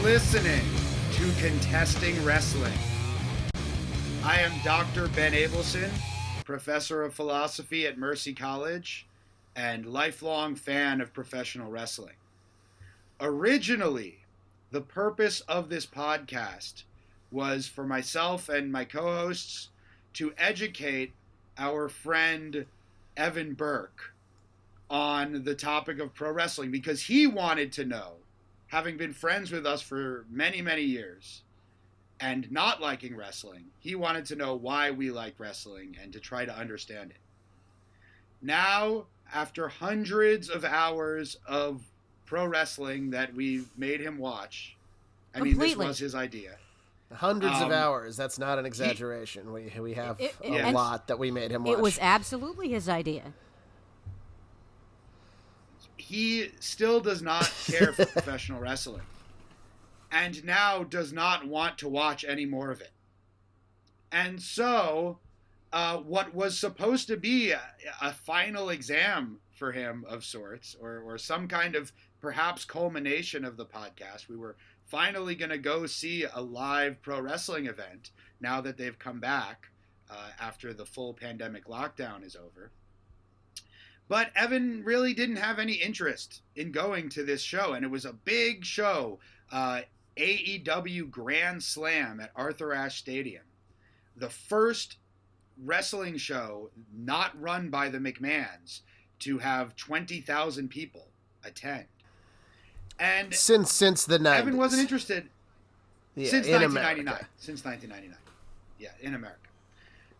listening to Contesting Wrestling. I am Dr. Ben Abelson, professor of philosophy at Mercy College and lifelong fan of professional wrestling. Originally, the purpose of this podcast was for myself and my co-hosts to educate our friend Evan Burke on the topic of pro wrestling, because he wanted to know, having been friends with us for many, many years and not liking wrestling, he wanted to know why we like wrestling and to try to understand it. Now, after hundreds of hours of pro wrestling that we've made him watch, I mean, this was his idea. Hundreds of hours. That's not an exaggeration. We have a lot that we made him watch. It was absolutely his idea. He still does not care for professional wrestling and now does not want to watch any more of it. And so what was supposed to be a final exam for him of sorts, or some kind of perhaps culmination of the podcast, we were finally going to go see a live pro wrestling event now that they've come back after the full pandemic lockdown is over. But Evan really didn't have any interest in going to this show, and it was a big show, AEW Grand Slam at Arthur Ashe Stadium. The first wrestling show not run by the McMahons to have 20,000 people attend. And since the 90s. Evan wasn't interested since 1999. America. Since 1999. Yeah, in America.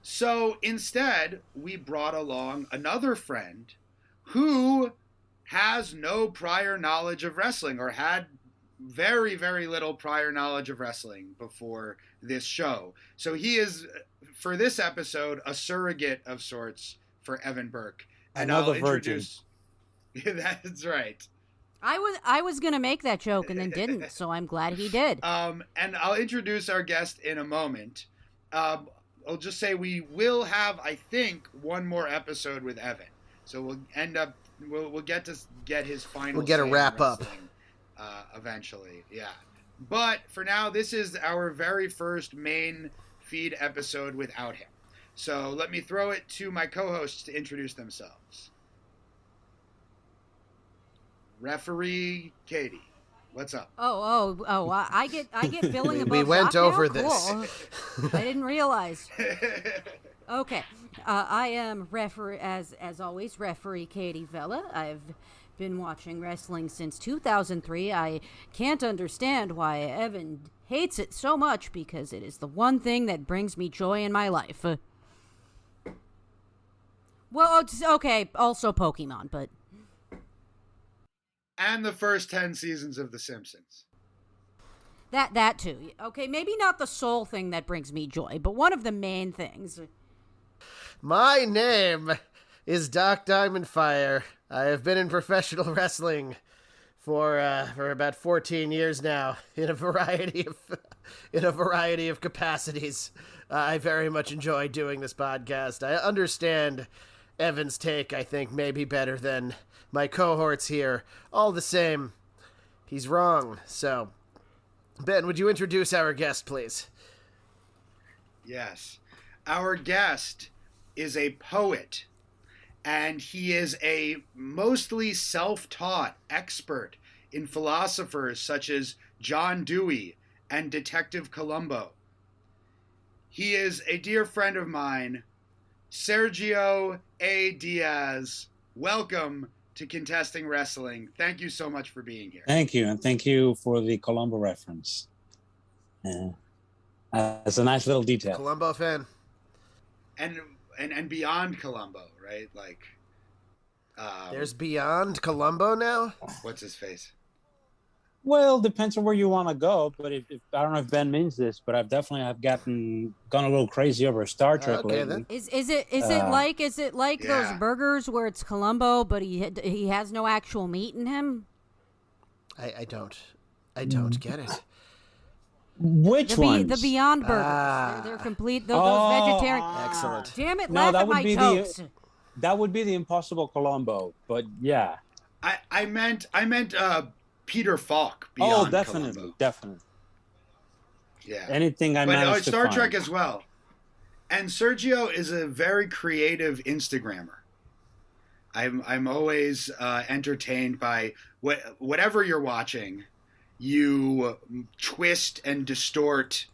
So instead, we brought along another friend who has no prior knowledge of wrestling, or had very, very little prior knowledge of wrestling before this show. So he is, for this episode, a surrogate of sorts for Evan Burke. And Another I'll introduce... That's right. I was going to make that joke and then didn't, so I'm glad he did. And I'll introduce our guest in a moment. I'll just say we will have, I think, one more episode with Evan. So we'll end up, we'll get to get his final. We'll get a wrap up eventually. Yeah. But for now, this is our very first main feed episode without him. So let me throw it to my co-hosts to introduce themselves. Referee Katie, what's up? I get billing above we went dock over now? this. Cool. I didn't realize. Okay, I am as always, referee Katie Vella. I've been watching wrestling since 2003. I can't understand why Evan hates it so much, because it is the one thing that brings me joy in my life. Well, okay, also Pokemon, but... And the first 10 seasons of The Simpsons. That too. Okay, maybe not the sole thing that brings me joy, but one of the main things. My name is Doc Diamondfire. I have been in professional wrestling for about 14 years now, in a variety of capacities. I very much enjoy doing this podcast. I understand Evan's take, I think, may be better than my cohorts here. All the same, he's wrong. So, Ben, would you introduce our guest, please? Yes. Our guest is a poet, and he is a mostly self-taught expert in philosophers such as John Dewey and Detective Columbo. He is a dear friend of mine, Sergio A. Diaz. Welcome to Contesting Wrestling. Thank you so much for being here. Thank you, and thank you for the Columbo reference. It's a nice little detail. Columbo fan. And beyond Columbo, right? Like, there's beyond Columbo now? What's his face? Well, depends on where you want to go, but if I don't know if Ben means this, but I've definitely gone a little crazy over Star Trek lately. Then. Is it like those burgers where it's Columbo, but he has no actual meat in him? I don't get it. Which ones? The Beyond Burgers. They're complete. Those vegetarian. Excellent. Damn it! Laugh at my jokes. That would be the Impossible Columbo, but yeah. I meant Peter Falk Oh, beyond definitely, Columbo. definitely. Yeah. Anything I managed to Star find. Trek as well. And Sergio is a very creative Instagrammer. I'm always entertained by whatever you're watching. You twist and distort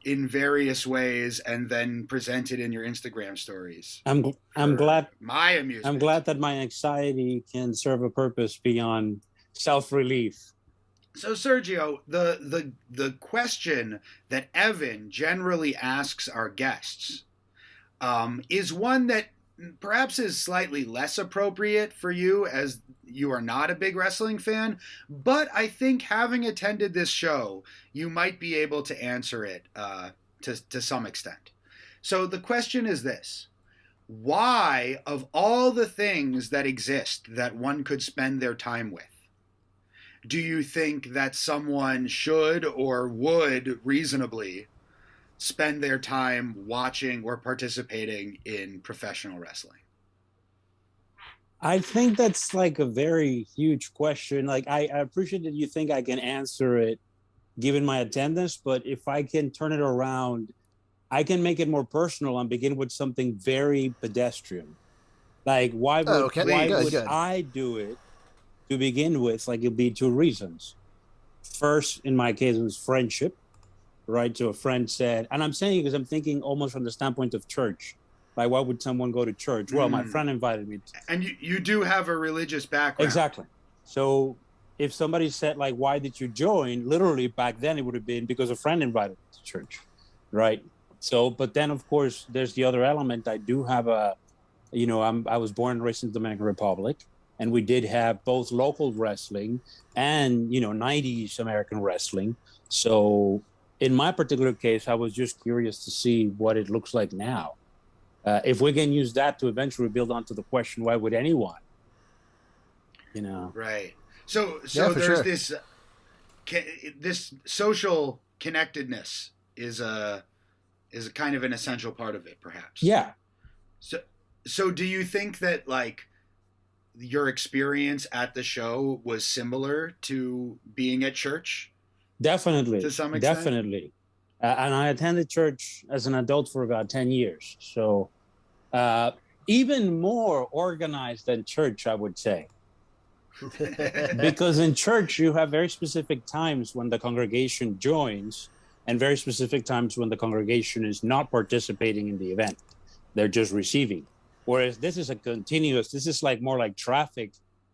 in various ways, and then present it in your Instagram stories. I'm glad my amusement. I'm glad that my anxiety can serve a purpose beyond self-relief. So Sergio, the question that Evan generally asks our guests is one that perhaps is slightly less appropriate for you, as you are not a big wrestling fan, but I think having attended this show, you might be able to answer it to some extent. So the question is this: why, of all the things that exist that one could spend their time with, do you think that someone should or would reasonably spend their time watching or participating in professional wrestling? I think that's like a very huge question. Like, I appreciate that you think I can answer it given my attendance, but if I can turn it around, I can make it more personal and begin with something very pedestrian. Like, why would I do it to begin with? Like, it'd be two reasons. First, in my case, it was friendship. Right, so a friend said, and I'm saying it because I'm thinking almost from the standpoint of church. Like, why would someone go to church? Well, my friend invited me. And you do have a religious background. Exactly. So if somebody said, like, why did you join? Literally, back then, it would have been because a friend invited me to church. Right? So, but then, of course, there's the other element. I do have I was born and raised in the Dominican Republic. And we did have both local wrestling and, 90s American wrestling. So in my particular case, I was just curious to see what it looks like now. If we can use that to eventually build onto the question, why would anyone? Right. So there's this social connectedness is a kind of an essential part of it, perhaps. Yeah. So do you think that, like, your experience at the show was similar to being at church? Definitely. To some extent? Definitely. And I attended church as an adult for about 10 years. So even more organized than church, I would say. Because in church, you have very specific times when the congregation joins and very specific times when the congregation is not participating in the event. They're just receiving. Whereas this is this is like more like traffic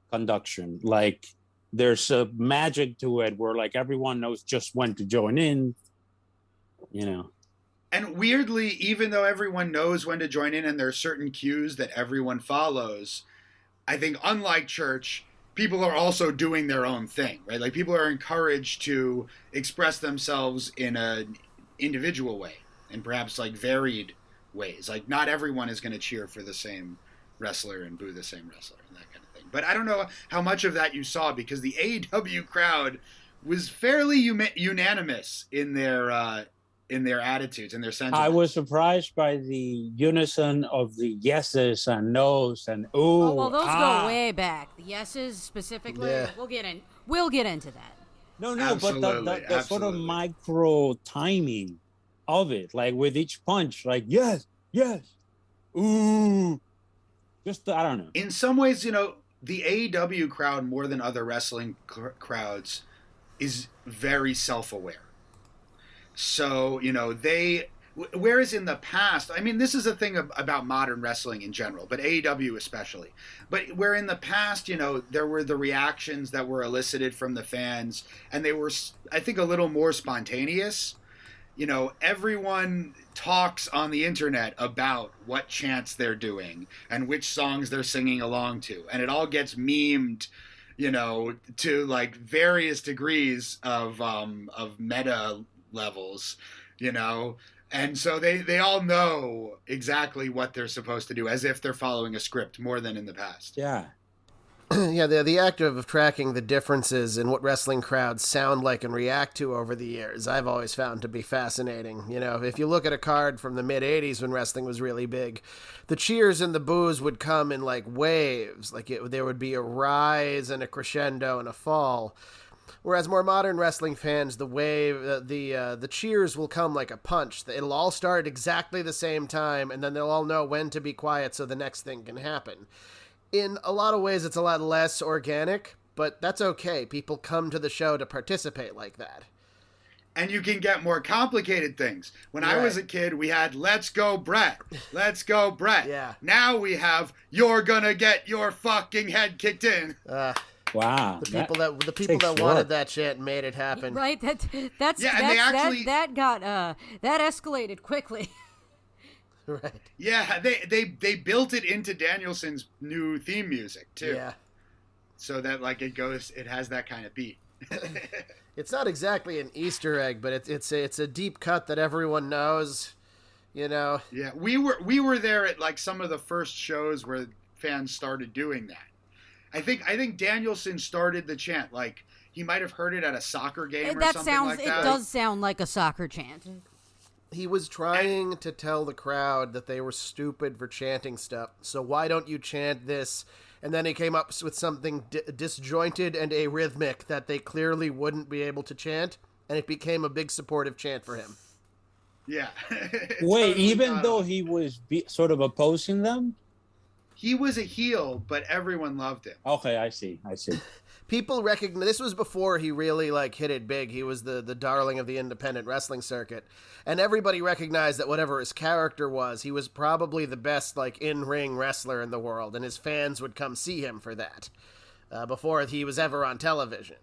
conduction. Like, there's a magic to it where, like, everyone knows just when to join in, And weirdly, even though everyone knows when to join in and there are certain cues that everyone follows, I think unlike church, people are also doing their own thing, right? Like, people are encouraged to express themselves in an individual way and perhaps, like, varied ways. Like, not everyone is going to cheer for the same wrestler and boo the same wrestler and that kind of thing. But I don't know how much of that you saw, because the AEW crowd was fairly unanimous in their attitudes and their sentiments. I was surprised by the unison of the yeses and nos and ooh. Oh, well, those go way back. The yeses specifically. Yeah. We'll get into that. No, absolutely, but the sort of micro timing of it, like with each punch, like yes, ooh. Just I don't know. In some ways, the AEW crowd, more than other wrestling crowds, is very self-aware. So, whereas in the past, I mean, this is a thing about modern wrestling in general, but AEW especially. But where in the past, there were the reactions that were elicited from the fans, and they were, I think, a little more spontaneous. Everyone talks on the internet about what chants they're doing and which songs they're singing along to. And it all gets memed, to, like, various degrees of meta levels, And so they all know exactly what they're supposed to do, as if they're following a script more than in the past. Yeah. Yeah, the act of tracking the differences in what wrestling crowds sound like and react to over the years, I've always found to be fascinating. If you look at a card from the mid-'80s when wrestling was really big, the cheers and the boos would come in, like, waves. Like, there would be a rise and a crescendo and a fall. Whereas more modern wrestling fans, the wave, the cheers will come like a punch. It'll all start at exactly the same time, and then they'll all know when to be quiet so the next thing can happen. In a lot of ways, it's a lot less organic, but that's okay. People come to the show to participate like that. And you can get more complicated things. When I was a kid, we had "Let's Go Brett." Let's go Brett. Yeah. Now we have "You're gonna get your fucking head kicked in." Wow. The people that wanted that chant made it happen. Right. That escalated quickly. Right. Yeah, they built it into Danielson's new theme music too. Yeah. So that like it has that kind of beat. It's not exactly an Easter egg, but it's a deep cut that everyone knows, you know. Yeah, we were there at like some of the first shows where fans started doing that. I think Danielson started the chant. Like he might have heard it at a soccer game or something like that. It does sound like a soccer chant. He was trying to tell the crowd that they were stupid for chanting stuff. So why don't you chant this? And then he came up with something disjointed and arrhythmic that they clearly wouldn't be able to chant, and it became a big supportive chant for him. Yeah. Wait, totally even though he was sort of opposing them? He was a heel, but everyone loved him. Okay, I see. People recognize this was before he really hit it big. He was the darling of the independent wrestling circuit, and everybody recognized that whatever his character was, he was probably the best in-ring wrestler in the world, and his fans would come see him for that before he was ever on television.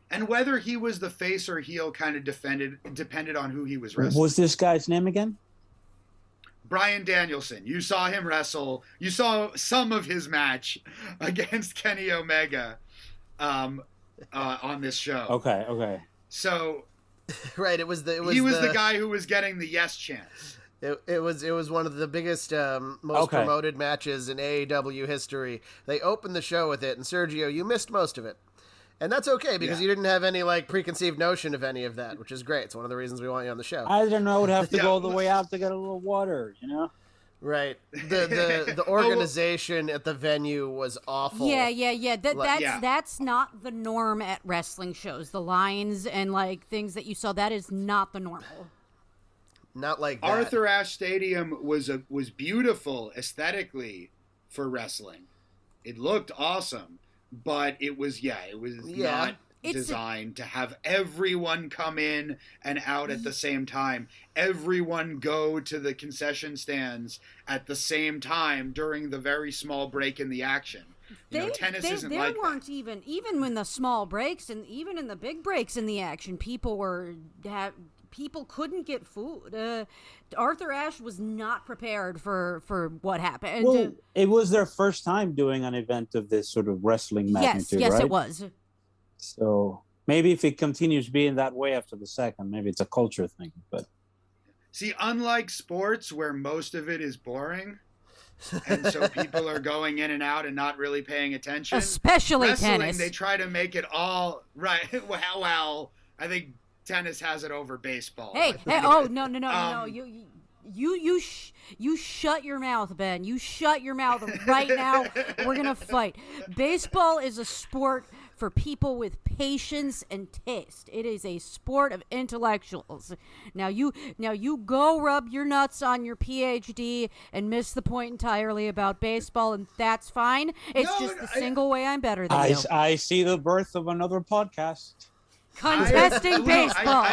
And whether he was the face or heel kind of depended on who he was wrestling. What was this guy's name again? Bryan Danielson. You saw him wrestle. You saw some of his match against Kenny Omega on this show. Okay. So, right, he was the guy who was getting the yes chants. It was one of the biggest, most promoted matches in AEW history. They opened the show with it, and Sergio, you missed most of it. And that's okay, because you didn't have any, preconceived notion of any of that, which is great. It's one of the reasons we want you on the show. I didn't know I would have to go all the way out to get a little water, you know? Right. The organization at the venue was awful. Yeah. That's not the norm at wrestling shows. The lines and, things that you saw, that is not the normal. Not like that. Arthur Ashe Stadium was beautiful aesthetically for wrestling. It looked awesome. But it was not designed to have everyone come in and out at the same time. Everyone go to the concession stands at the same time during the very small break in the action. Tennis isn't like that. There weren't even when the small breaks and even in the big breaks in the action, people couldn't get food. Arthur Ashe was not prepared for what happened. Well, it was their first time doing an event of this sort of wrestling magnitude, yes, right? It was. So maybe if it continues being that way after the second, maybe it's a culture thing. But see, unlike sports where most of it is boring, and so people are going in and out and not really paying attention, especially wrestling, tennis. They try to make it all right. Well, I think tennis has it over baseball. No. You shut your mouth, Ben. You shut your mouth right now. We're going to fight. Baseball is a sport for people with patience and taste. It is a sport of intellectuals. Now you go rub your nuts on your PhD and miss the point entirely about baseball, and that's fine. It's just the single way I'm better than you. I see the birth of another podcast. Contesting baseball.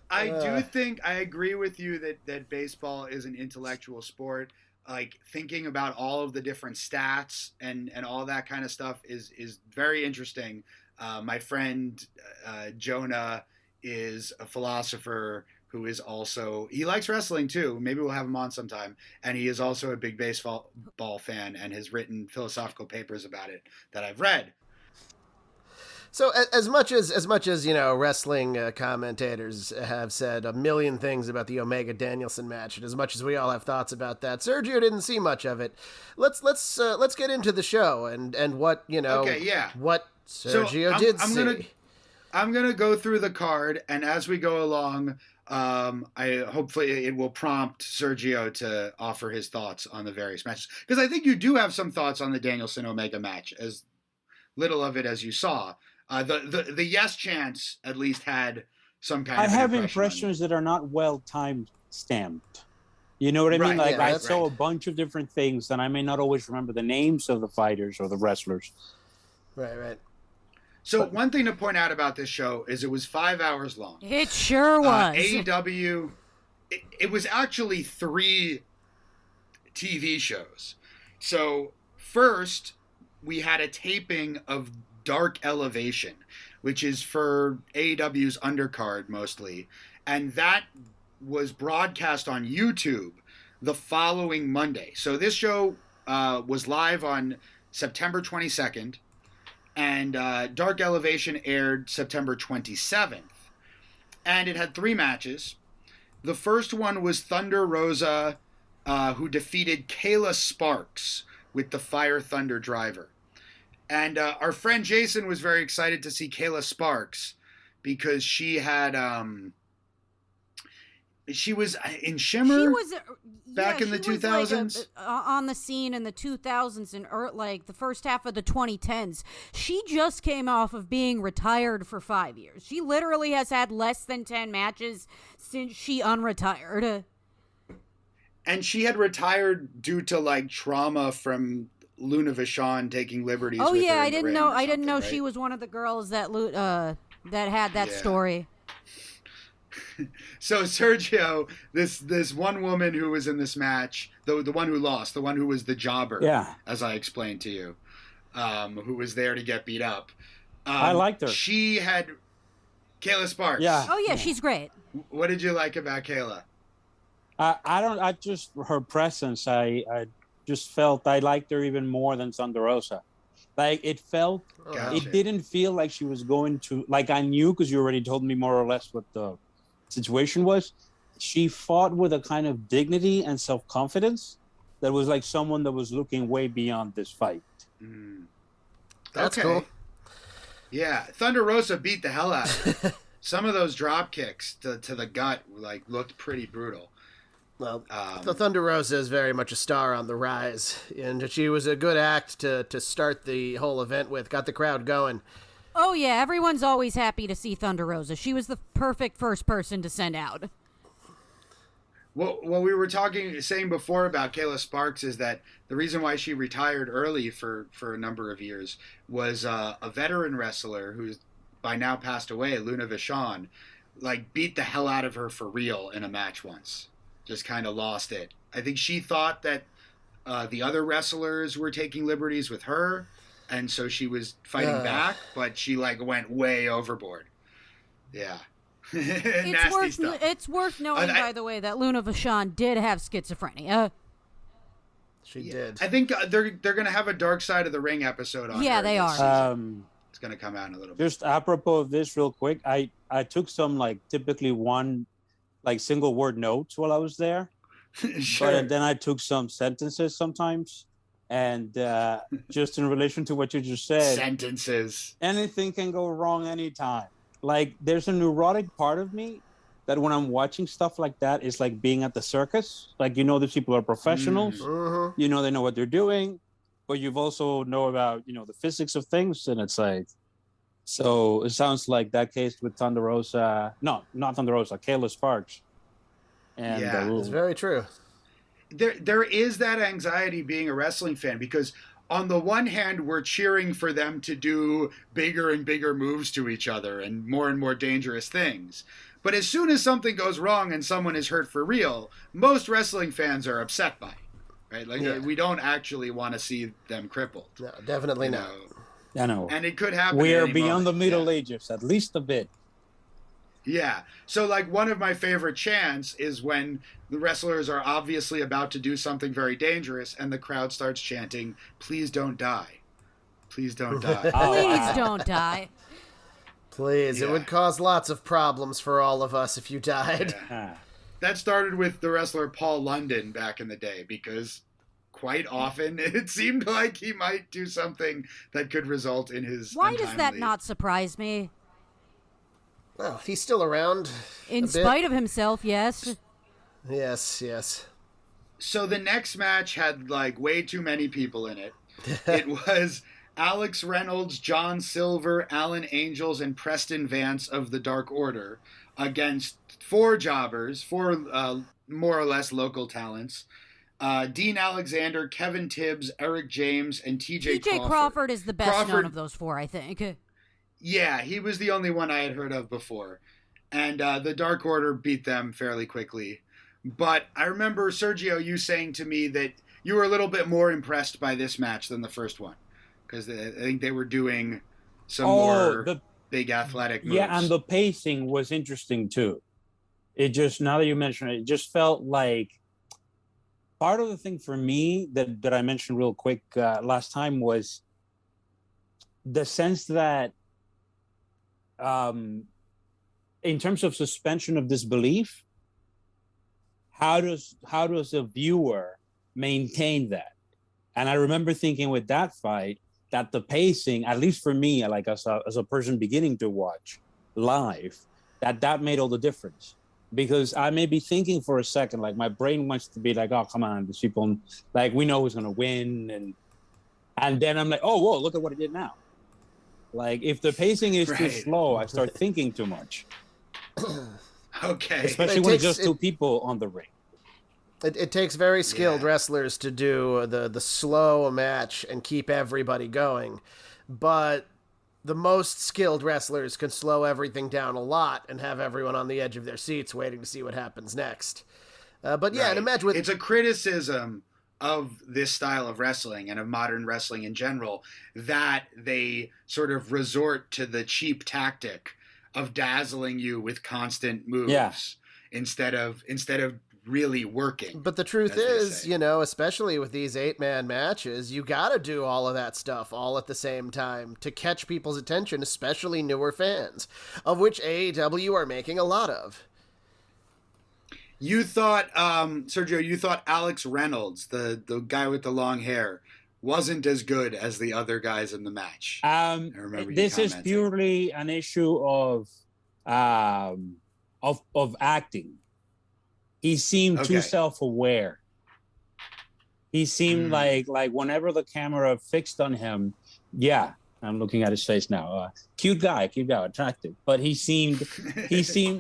I do think I agree with you that baseball is an intellectual sport. Thinking about all of the different stats and all that kind of stuff is very interesting. My friend Jonah is a philosopher who is also, he likes wrestling too. Maybe we'll have him on sometime. And he is also a big baseball fan and has written philosophical papers about it that I've read. So as much as wrestling commentators have said a million things about the Omega Danielson match, and as much as we all have thoughts about that, Sergio didn't see much of it. Let's get into the show and what what Sergio did see. I'm gonna go through the card, and as we go along, hopefully it will prompt Sergio to offer his thoughts on the various matches, because I think you do have some thoughts on the Danielson Omega match as little of it as you saw. The yes chants at least had some kind I of have impression impressions that are not well time stamped. You know what I mean? Right, Like yeah, I that's saw right. a bunch of different things, and I may not always remember the names of the fighters or the wrestlers. Right. So one thing to point out about this show is it was 5 hours long. It sure was. AEW, it was actually 3 TV shows. So first, we had a taping of Dark Elevation, which is for AEW's undercard mostly, and that was broadcast on YouTube the following Monday. So this show was live on September 22nd, and Dark Elevation aired September 27th. And it had 3 matches. The first one was Thunder Rosa, who defeated Kayla Sparks with the Fire Thunder driver. And our friend Jason was very excited to see Kayla Sparks because she had... she was in Shimmer. She was back in the 2000s, on the scene in the 2000s and like the first half of the 2010s. She just came off of being retired for 5 years. She literally has had less than 10 matches since she unretired. And she had retired due to like trauma from Luna Vachon taking liberties. Oh with yeah, her in I the didn't ring know. or I didn't know something, she right? was one of the girls that had that Yeah. story. So Sergio, this one woman who was in this match, the one who lost, the one who was the jobber, Yeah. as I explained to you, who was there to get beat up. I liked her. She had Kayla Sparks. Yeah. Oh yeah, she's great. What did you like about Kayla? I just her presence. I just felt I liked her even more than Thunder Rosa. Like it felt, Gotcha. it didn't feel like she was going to. Like I knew because you already told me more or less what the situation was. She fought with a kind of dignity and self-confidence that was like someone that was looking way beyond this fight. That's Okay. cool. Yeah, Thunder Rosa beat the hell out of her. Some of those drop kicks to the gut like looked pretty brutal. Well, the Thunder Rosa is very much a star on the rise, and she was a good act to start the whole event with. Got the crowd going. Oh yeah, everyone's always happy to see Thunder Rosa. She was the perfect first person to send out. What we were saying before about Kayla Sparks is that the reason why she retired early for a number of years was a veteran wrestler who's by now passed away, Luna Vachon, like beat the hell out of her for real in a match once. Just kind of lost it. I think she thought that the other wrestlers were taking liberties with her, and so she was fighting back, but she like went way overboard. Yeah. Nasty stuff. It's worth knowing, by the way, that Luna Vachon did have schizophrenia. She did. I think they're going to have a Dark Side of the Ring episode on Yeah, her they this are. season. It's going to come out in a little bit. Just apropos of this, real quick, I took some like typically one like single word notes while I was there, Sure. but then I took some sentences sometimes, and just in relation to what you just said, Sentences. anything can go wrong anytime. Like there's a neurotic part of me that when I'm watching stuff like that, it's like being at the circus. Like, you know, these people are professionals, you know, they know what they're doing, but you've also know about, you know, the physics of things. And it's like, so it sounds like that case with Thunder Rosa, no, not Thunder Rosa, Kayla Sparks. And Yeah. It's very true. There is that anxiety being a wrestling fan because on the one hand, we're cheering for them to do bigger and bigger moves to each other and more dangerous things. But as soon as something goes wrong and someone is hurt for real, most wrestling fans are upset by it, right? Like we don't actually want to see them crippled. No, definitely you not. I know. And it could happen. We at are any beyond the moment. Middle Ages, at least a bit. Yeah. So like one of my favorite chants is when the wrestlers are obviously about to do something very dangerous and the crowd starts chanting, "Please don't die. Please don't die." Please don't die. Please, it Yeah. would cause lots of problems for all of us if you died. Ah. That started with the wrestler Paul London back in the day because quite often it seemed like he might do something that could result in his Why does that untimely- not surprise me? Well, he's still around. In a bit. spite of himself, yes. Yes. So the next match had like way too many people in it. It was Alex Reynolds, John Silver, Alan Angels, and Preston Vance of the Dark Order against four jobbers, four more or less local talents. Dean Alexander, Kevin Tibbs, Eric James, and TJ Crawford. Crawford is the best known of those four, I think. Yeah, he was the only one I had heard of before. And the Dark Order beat them fairly quickly. But I remember, Sergio, you saying to me that you were a little bit more impressed by this match than the first one. Because I think they were doing some more big athletic moves. Yeah, and the pacing was interesting too. It just, now that you mention it, it just felt like part of the thing for me that I mentioned real quick last time was the sense that in terms of suspension of disbelief, how does a viewer maintain that? And I remember thinking with that fight that the pacing, at least for me, like as a person beginning to watch live, that made all the difference. Because I may be thinking for a second, like my brain wants to be like, oh, come on, these people, like we know who's going to win. And then I'm like, oh, whoa, look at what he did now. Like if the pacing is too slow, I start thinking too much. Okay. Especially when it's just two people on the ring. It takes very skilled wrestlers to do the slow match and keep everybody going. But the most skilled wrestlers can slow everything down a lot and have everyone on the edge of their seats waiting to see what happens next. But yeah, and imagine it's a criticism of this style of wrestling and of modern wrestling in general that they sort of resort to the cheap tactic of dazzling you with constant moves instead of really working. But the truth is, you know, especially with these 8-man matches, you gotta do all of that stuff all at the same time to catch people's attention, especially newer fans, of which AEW are making a lot of. You thought, Sergio, you thought Alex Reynolds, the guy with the long hair, wasn't as good as the other guys in the match. This is purely an issue of acting. He seemed too self-aware. He seemed like whenever the camera fixed on him, I'm looking at his face now. Cute guy, attractive. But he seemed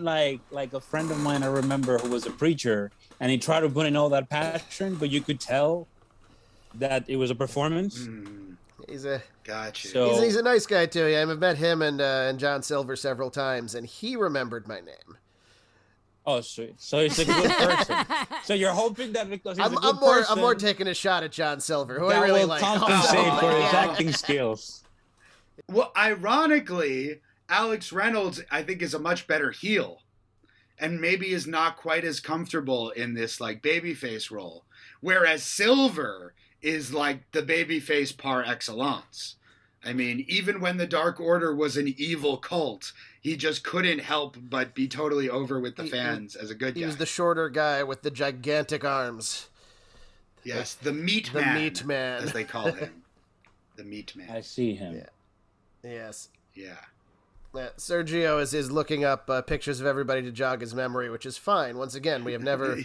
like a friend of mine I remember who was a preacher, and he tried to put in all that passion, but you could tell that it was a performance. He's a gotcha. So, he's a nice guy too. Yeah, I've met him and John Silver several times, and he remembered my name. Oh, sweet. So he's a good person. So you're hoping that because he's a good person, I'm more taking a shot at John Silver, who that I really will like. compensate for his acting skills. Well, ironically, Alex Reynolds, I think, is a much better heel, and maybe is not quite as comfortable in this like babyface role, whereas Silver is like the babyface par excellence. I mean, even when the Dark Order was an evil cult, he just couldn't help but be totally over with the fans as a good guy. He was the shorter guy with the gigantic arms. Yes, the Meat Man, as they call him. The Meat Man. I see him. Yeah. Yes. Yeah. Sergio is looking up pictures of everybody to jog his memory, which is fine. Once again, we have never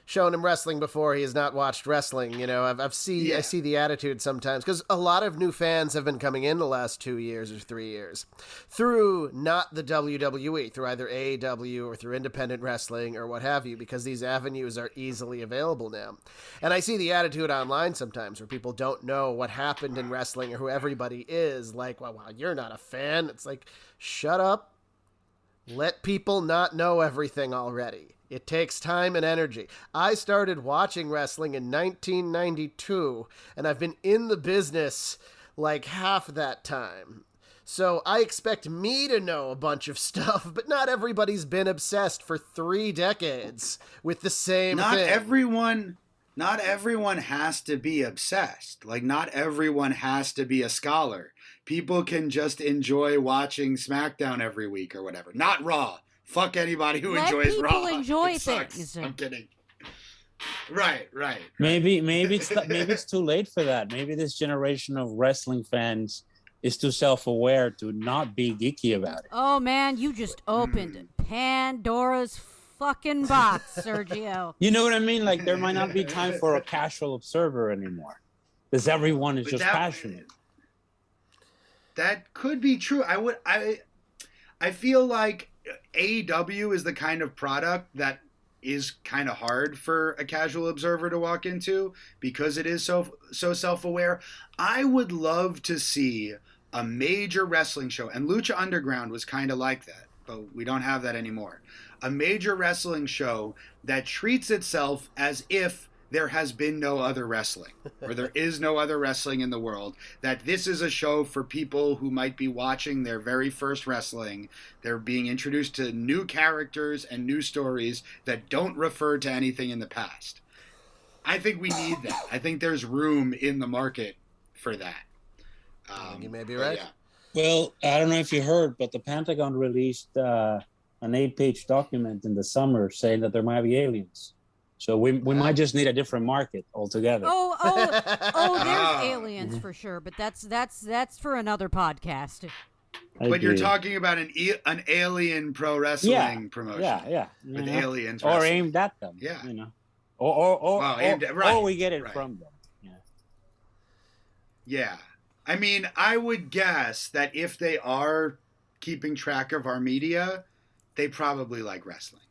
shown him wrestling before. He has not watched wrestling. You know, I see the attitude sometimes because a lot of new fans have been coming in the last 2 years or 3 years through not the WWE, through either AEW or through independent wrestling or what have you, because these avenues are easily available now. And I see the attitude online sometimes where people don't know what happened in wrestling or who everybody is. Like, well, you're not a fan. It's like, shut up. Let people not know everything already. It takes time and energy. I started watching wrestling in 1992, and I've been in the business like half that time. So I expect me to know a bunch of stuff, but not everybody's been obsessed for 3 decades with the same thing. Not everyone has to be obsessed. Like, not everyone has to be a scholar. People can just enjoy watching SmackDown every week or whatever. Not Raw. Fuck anybody who enjoys Raw. Let people enjoy things. I'm kidding. Right. Maybe it's too late for that. Maybe this generation of wrestling fans is too self-aware to not be geeky about it. Oh man, you just opened Pandora's fucking box, Sergio. You know what I mean? Like, there might not be time for a casual observer anymore because everyone is just passionate. That could be true. I feel like AEW is the kind of product that is kind of hard for a casual observer to walk into because it is so self-aware. I would love to see a major wrestling show, and Lucha Underground was kind of like that, but we don't have that anymore. A major wrestling show that treats itself as if there has been no other wrestling, or there is no other wrestling in the world, that this is a show for people who might be watching their very first wrestling. They're being introduced to new characters and new stories that don't refer to anything in the past. I think we need that. I think there's room in the market for that. You may be right. Yeah. Well, I don't know if you heard, but the Pentagon released an 8-page document in the summer saying that there might be aliens. So we might just need a different market altogether. There's aliens for sure, but that's for another podcast. But you're talking about an alien pro wrestling promotion. Yeah. With aliens or wrestling. aimed at them. Yeah. Or we get it from them. Yeah. Yeah. I mean, I would guess that if they are keeping track of our media, they probably like wrestling.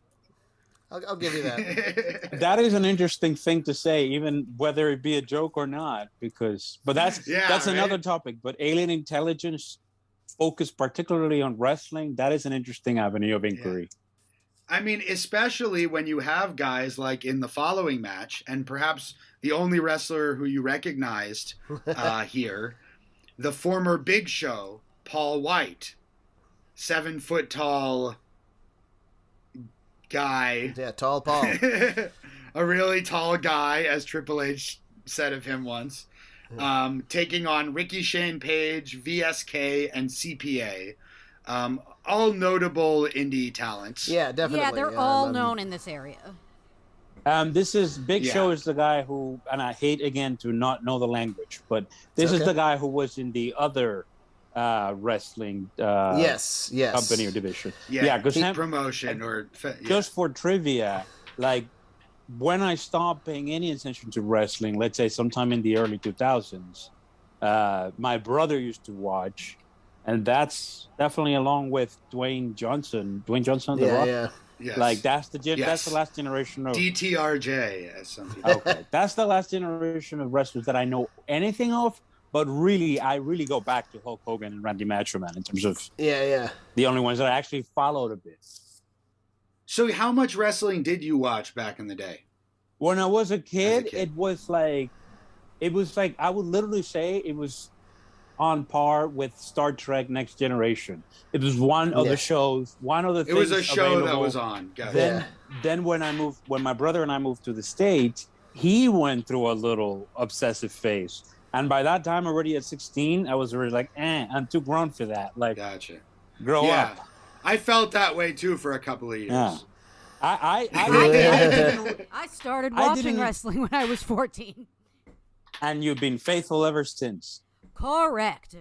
I'll give you that. That is an interesting thing to say, even whether it be a joke or not, but that's right? Another topic. But alien intelligence focused particularly on wrestling, that is an interesting avenue of inquiry. Yeah. I mean, especially when you have guys like in the following match, and perhaps the only wrestler who you recognized here, the former Big Show, Paul White, 7 foot tall guy. Yeah, tall Paul. A really tall guy, as Triple H said of him once. Taking on Ricky Shane Page, VSK, and CPA. All notable indie talents. Yeah, definitely. Yeah, they're all known in this area. This is Big Show is the guy who, and I hate again to not know the language, but this is the guy who was in the other wrestling yes company or division. Heat promotion just for trivia, like when I stopped paying any attention to wrestling, let's say sometime in the early 2000s, my brother used to watch, and that's definitely along with Dwayne Johnson, The Rock. Yeah. Yes. Like that's the last generation of DTRJ, as some people. Okay, that's the last generation of wrestlers that I know anything of. But really, I really go back to Hulk Hogan and Randy Machoman in terms of the only ones that I actually followed a bit. So how much wrestling did you watch back in the day? When I was a kid, it was like I would literally say it was on par with Star Trek Next Generation. It was one of the shows, one of the things. It was a show available. that was on. Then when my brother and I moved to the States, he went through a little obsessive phase. And by that time, already at 16, I was already like, I'm too grown for that. Like, gotcha. Grow up. I felt that way too for a couple of years. Yeah. I started watching wrestling when I was 14. And you've been faithful ever since. Correct.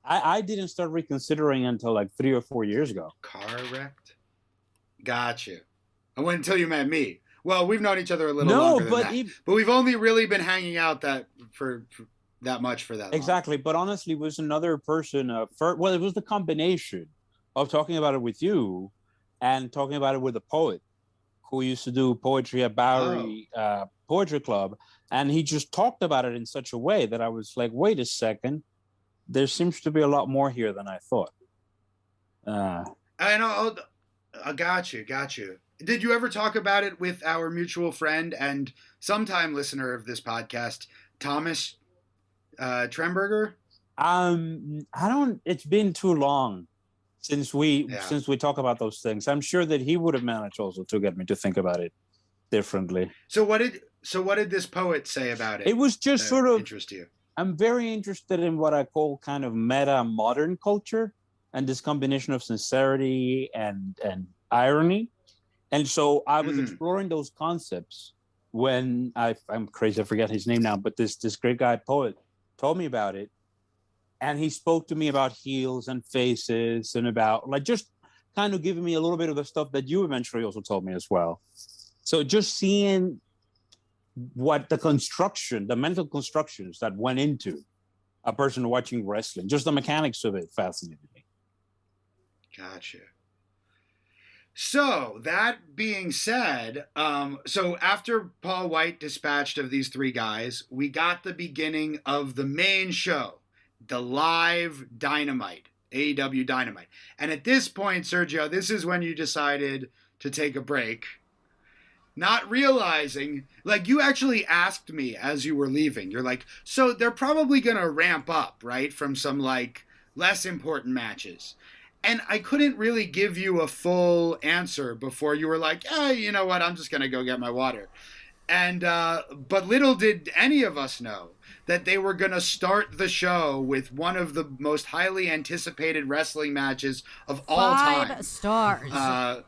I didn't start reconsidering until like 3 or 4 years ago. Correct. Got you. I went until you met me. Well, we've known each other a little longer than that. But we've only really been hanging out for that much for that long. Exactly. But honestly, it was another person. It was the combination of talking about it with you and talking about it with a poet who used to do poetry at Bowery Poetry Club. And he just talked about it in such a way that I was like, wait a second. There seems to be a lot more here than I thought. I know. I got you. Did you ever talk about it with our mutual friend and sometime listener of this podcast, Thomas Tremberger? I don't. It's been too long since we talk about those things. I'm sure that he would have managed also to get me to think about it differently. So what did this poet say about it? It was just sort of interest you. I'm very interested in what I call kind of meta modern culture and this combination of sincerity and irony. And so I was exploring those concepts when I'm crazy, I forget his name now, but this great guy poet told me about it. And he spoke to me about heels and faces and about like just kind of giving me a little bit of the stuff that you eventually also told me as well. So just seeing what the mental constructions that went into a person watching wrestling. Just the mechanics of it fascinated me. Gotcha. So that being said, so after Paul White dispatched of these three guys, we got the beginning of the main show, the live Dynamite, AEW Dynamite. And at this point, Sergio, this is when you decided to take a break, not realizing, like, you actually asked me as you were leaving, you're like, so they're probably going to ramp up, right, from some, like, less important matches. And I couldn't really give you a full answer before you were like, you know what, I'm just going to go get my water. And, but little did any of us know that they were going to start the show with one of the most highly anticipated wrestling matches of all time. 5 stars.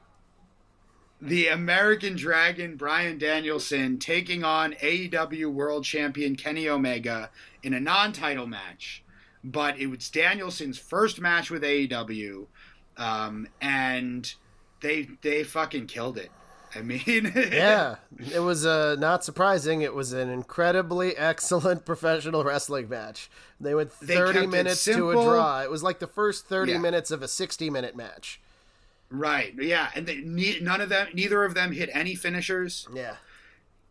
The American Dragon, Bryan Danielson, taking on AEW World Champion Kenny Omega in a non-title match. But it was Danielson's first match with AEW, and they fucking killed it. I mean... yeah, it was not surprising. It was an incredibly excellent professional wrestling match. They went 30 minutes to a draw. It was like the first 30 minutes of a 60-minute match. Right, yeah, and neither of them hit any finishers. Yeah.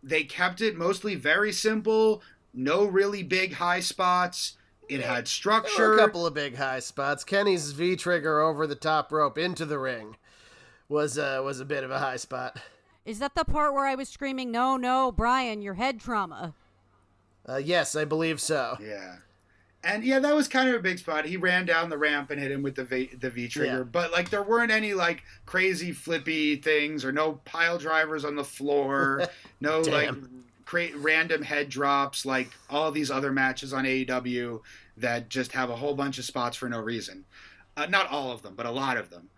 They kept it mostly very simple, no really big high spots. It had structure. There were a couple of big high spots. Kenny's V-trigger over the top rope into the ring was a bit of a high spot. Is that the part where I was screaming, no, Brian, your head trauma? Yes, I believe so. Yeah. And yeah, that was kind of a big spot. He ran down the ramp and hit him with the V-trigger. Yeah. But like there weren't any like crazy flippy things or no pile drivers on the floor. No like random head drops like all these other matches on AEW that just have a whole bunch of spots for no reason. Not all of them, but a lot of them.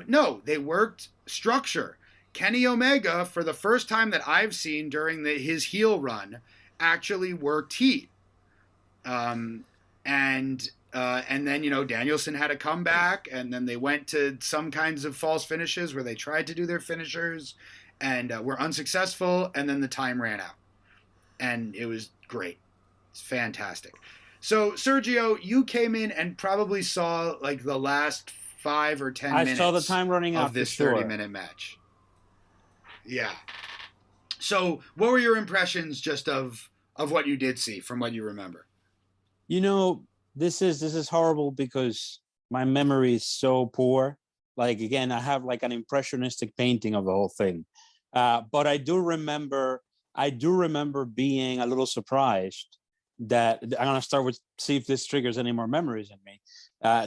No, they worked structure. Kenny Omega, for the first time that I've seen during his heel run, actually worked heat. And then, you know, Danielson had a comeback, and then they went to some kinds of false finishes where they tried to do their finishers and were unsuccessful, and then the time ran out. And it was great. It's fantastic. So, Sergio, you came in and probably saw, like, the last 5 or 10 minutes. I saw the time running out of this 30-minute match. Yeah. So, what were your impressions just of what you did see from what you remember? You know, this is horrible because my memory is so poor. Like, again, I have like an impressionistic painting of the whole thing. But I do remember being a little surprised that I'm going to start with, see if this triggers any more memories in me.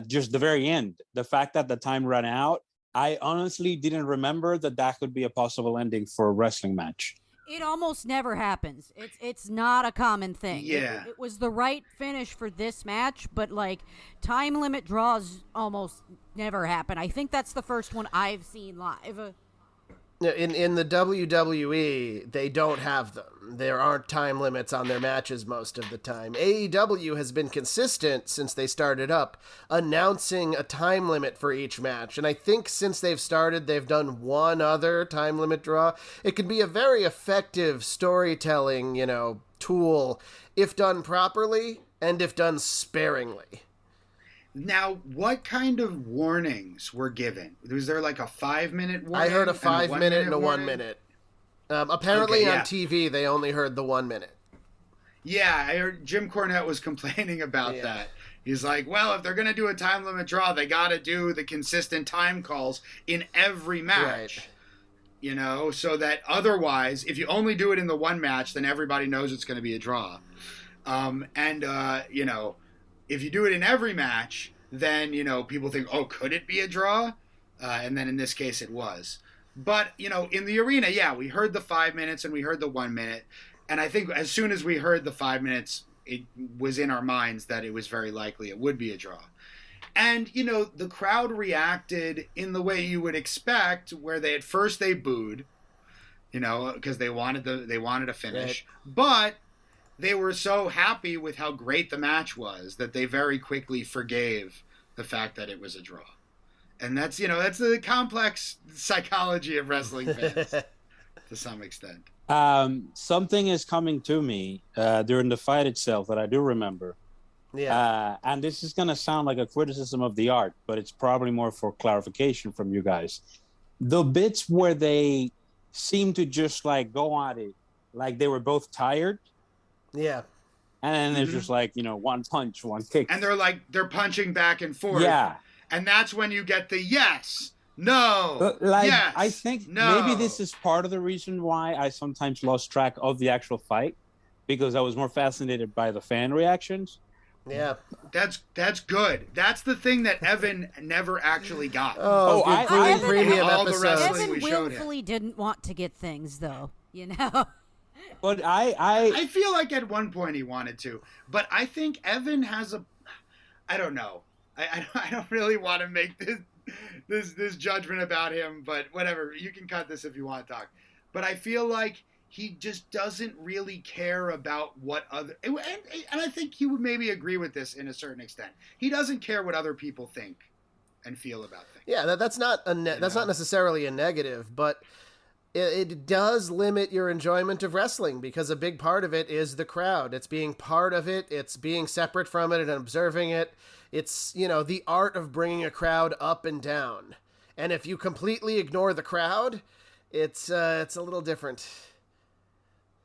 Just the very end, the fact that the time ran out, I honestly didn't remember that could be a possible ending for a wrestling match. It almost never happens. It's not a common thing. Yeah. It was the right finish for this match, but like time limit draws almost never happen. I think that's the first one I've seen live. In the WWE, they don't have them. There aren't time limits on their matches most of the time. AEW has been consistent since they started up, announcing a time limit for each match. And I think since they've started, they've done one other time limit draw. It can be a very effective storytelling, tool if done properly and if done sparingly. Now, what kind of warnings were given? Was there like a 5-minute warning? I heard a 5-minute and a 1 minute. Apparently on TV, they only heard the 1 minute. Yeah, I heard Jim Cornette was complaining about that. He's like, well, if they're going to do a time limit draw, they got to do the consistent time calls in every match. Right. So that otherwise, if you only do it in the one match, then everybody knows it's going to be a draw. If you do it in every match, then, people think, oh, could it be a draw? And then in this case, it was. But, in the arena, we heard the 5 minutes and we heard the 1 minute. And I think as soon as we heard the 5 minutes, it was in our minds that it was very likely it would be a draw. And, the crowd reacted in the way you would expect, where at first they booed, because they wanted a finish. Right. But they were so happy with how great the match was that they very quickly forgave the fact that it was a draw. And that's the complex psychology of wrestling fans to some extent. Something is coming to me during the fight itself that I do remember. Yeah. And this is going to sound like a criticism of the art, but it's probably more for clarification from you guys. The bits where they seem to just like go at it, like they were both tired. Yeah. And then there's just like, one punch, one kick. And they're punching back and forth. Yeah. And that's when you get the yes, no, yes, I think no. maybe this is part of the reason why I sometimes lost track of the actual fight, because I was more fascinated by the fan reactions. Yeah. That's good. That's the thing that Evan never actually got. Good premium all the episode. wrestling Evan we showed willfully him. didn't want to get things, though. You know. But I feel like at one point he wanted to, but I think Evan has I don't know. I don't really want to make this judgment about him, but whatever. You can cut this if you want to talk. But I feel like he just doesn't really care about what other... And I think he would maybe agree with this in a certain extent. He doesn't care what other people think and feel about things. Yeah, that's not that's not necessarily a negative, but it does limit your enjoyment of wrestling, because a big part of it is the crowd. It's being part of it. It's being separate from it and observing it. It's, the art of bringing a crowd up and down. And if you completely ignore the crowd, it's a little different.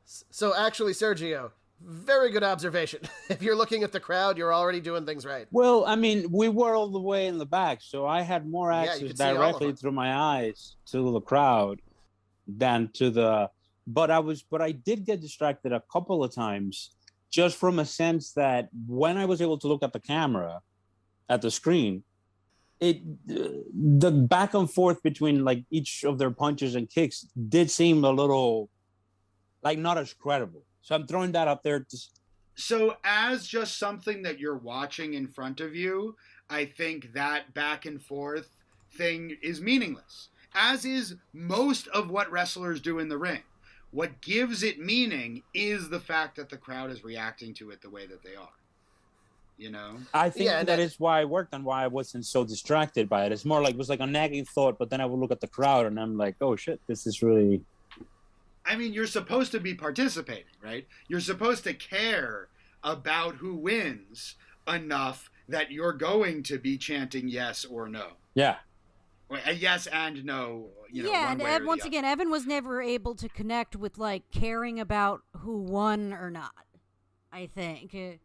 So actually, Sergio, very good observation. If you're looking at the crowd, you're already doing things right. Well, I mean, we were all the way in the back, so I had more you access could see all of directly them. through my eyes to the crowd than to the... But I did get distracted a couple of times, just from a sense that when I was able to look at the camera, at the screen, the back and forth between like each of their punches and kicks did seem a little like not as credible. So I'm throwing that up there. So as just something that you're watching in front of you, I think that back and forth thing is meaningless, as is most of what wrestlers do in the ring. What gives it meaning is the fact that the crowd is reacting to it the way that they are. I think that is why it worked and why I wasn't so distracted by it. It's more like it was like a nagging thought, but then I would look at the crowd and I'm like, oh shit, this is really... I mean, you're supposed to be participating, right? You're supposed to care about who wins enough that you're going to be chanting yes or no. Yeah. A yes and no, yeah, one way and or once the again, Evan was never able to connect with, like, caring about who won or not, I think.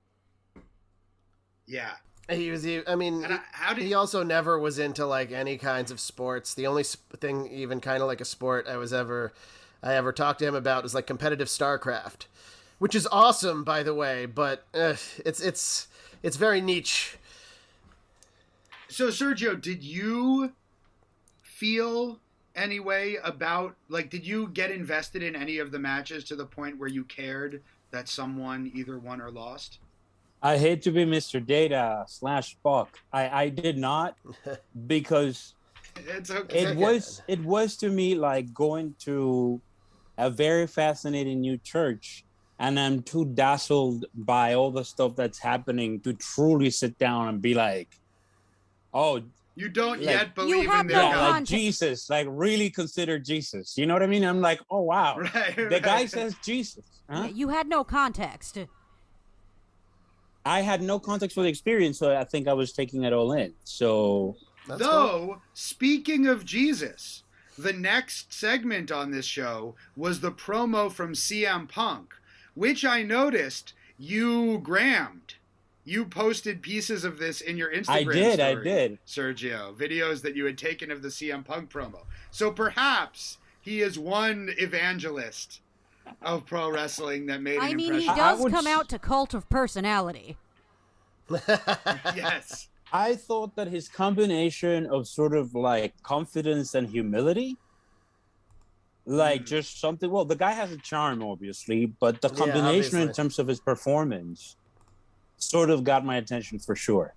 Yeah. He also never was into like any kinds of sports. The only thing even kind of like a sport I ever talked to him about was like competitive StarCraft, which is awesome, by the way, but it's very niche. So Sergio, did you feel any way about, like, did you get invested in any of the matches to the point where you cared that someone either won or lost? I hate to be Mr. Data / Buck. I did not, because it's okay. It was to me like going to a very fascinating new church, and I'm too dazzled by all the stuff that's happening to truly sit down and be like, oh, you don't like, yet believe in their no God. like Jesus, like really consider Jesus. You know what I mean? I'm like, oh wow, the guy says Jesus. Huh? Yeah, you had no context. I had no context for the experience, so I think I was taking it all in. So, Speaking of Jesus, the next segment on this show was the promo from CM Punk, which I noticed you grammed. You posted pieces of this in your Instagram story. I did. Sergio, videos that you had taken of the CM Punk promo. So perhaps he is one evangelist of pro wrestling that made an impression. He does come out to Cult of Personality. Yes. I thought that his combination of sort of like confidence and humility, like just something, well, the guy has a charm, obviously, but the combination in terms of his performance sort of got my attention for sure.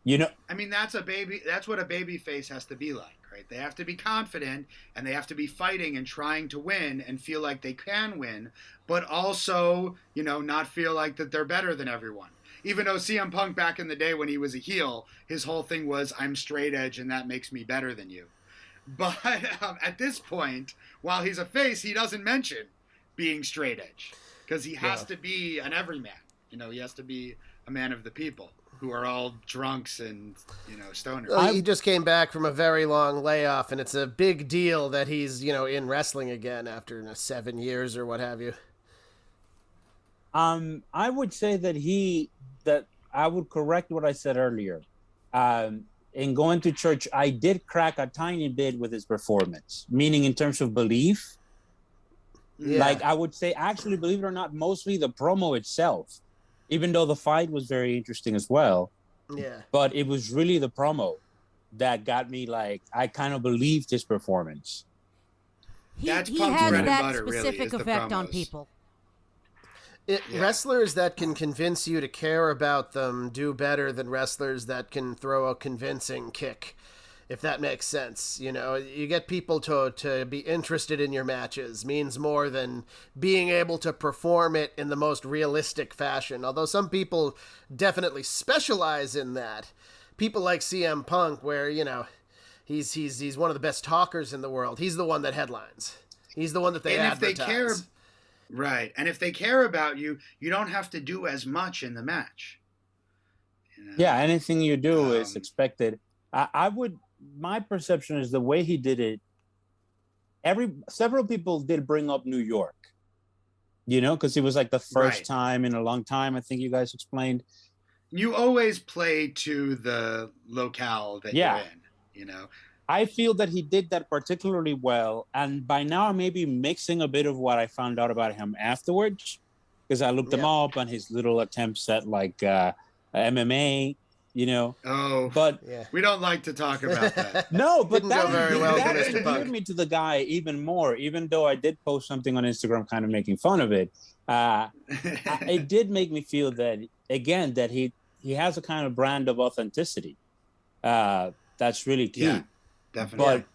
I mean, that's what a baby face has to be like, right? They have to be confident and they have to be fighting and trying to win and feel like they can win, but also, not feel like that they're better than everyone. Even though CM Punk back in the day when he was a heel, his whole thing was, I'm straight edge and that makes me better than you. But at this point, while he's a face, he doesn't mention being straight edge because he has to be an everyman. He has to be a man of the people who are all drunks and, stoners. Well, he just came back from a very long layoff, and it's a big deal that he's, in wrestling again after 7 years or what have you. I would say that I would correct what I said earlier. In going to church, I did crack a tiny bit with his performance, meaning in terms of belief. Yeah. Like I would say, actually, believe it or not, mostly the promo itself, even though the fight was very interesting as well. Yeah. But it was really the promo that got me, like, I kind of believed his performance. He has that specific effect on people. Wrestlers that can convince you to care about them do better than wrestlers that can throw a convincing kick, if that makes sense. You get people to be interested in your matches means more than being able to perform it in the most realistic fashion. Although some people definitely specialize in that. People like CM Punk, where, he's one of the best talkers in the world. He's the one that headlines. He's the one that they advertise. If they care, right. And if they care about you, you don't have to do as much in the match. Yeah, anything you do is expected. My perception is the way he did it. Several people did bring up New York, because it was like the first time in a long time. I think you guys explained. You always play to the locale that you're in, I feel that he did that particularly well. And by now, I may be mixing a bit of what I found out about him afterwards, because I looked him up on his little attempts at like MMA. But we don't like to talk about that. No, but didn't go very well. That endeared me to the guy even more, even though I did post something on Instagram kind of making fun of it. It did make me feel that, again, that he has a kind of brand of authenticity. That's really key. Yeah, definitely. But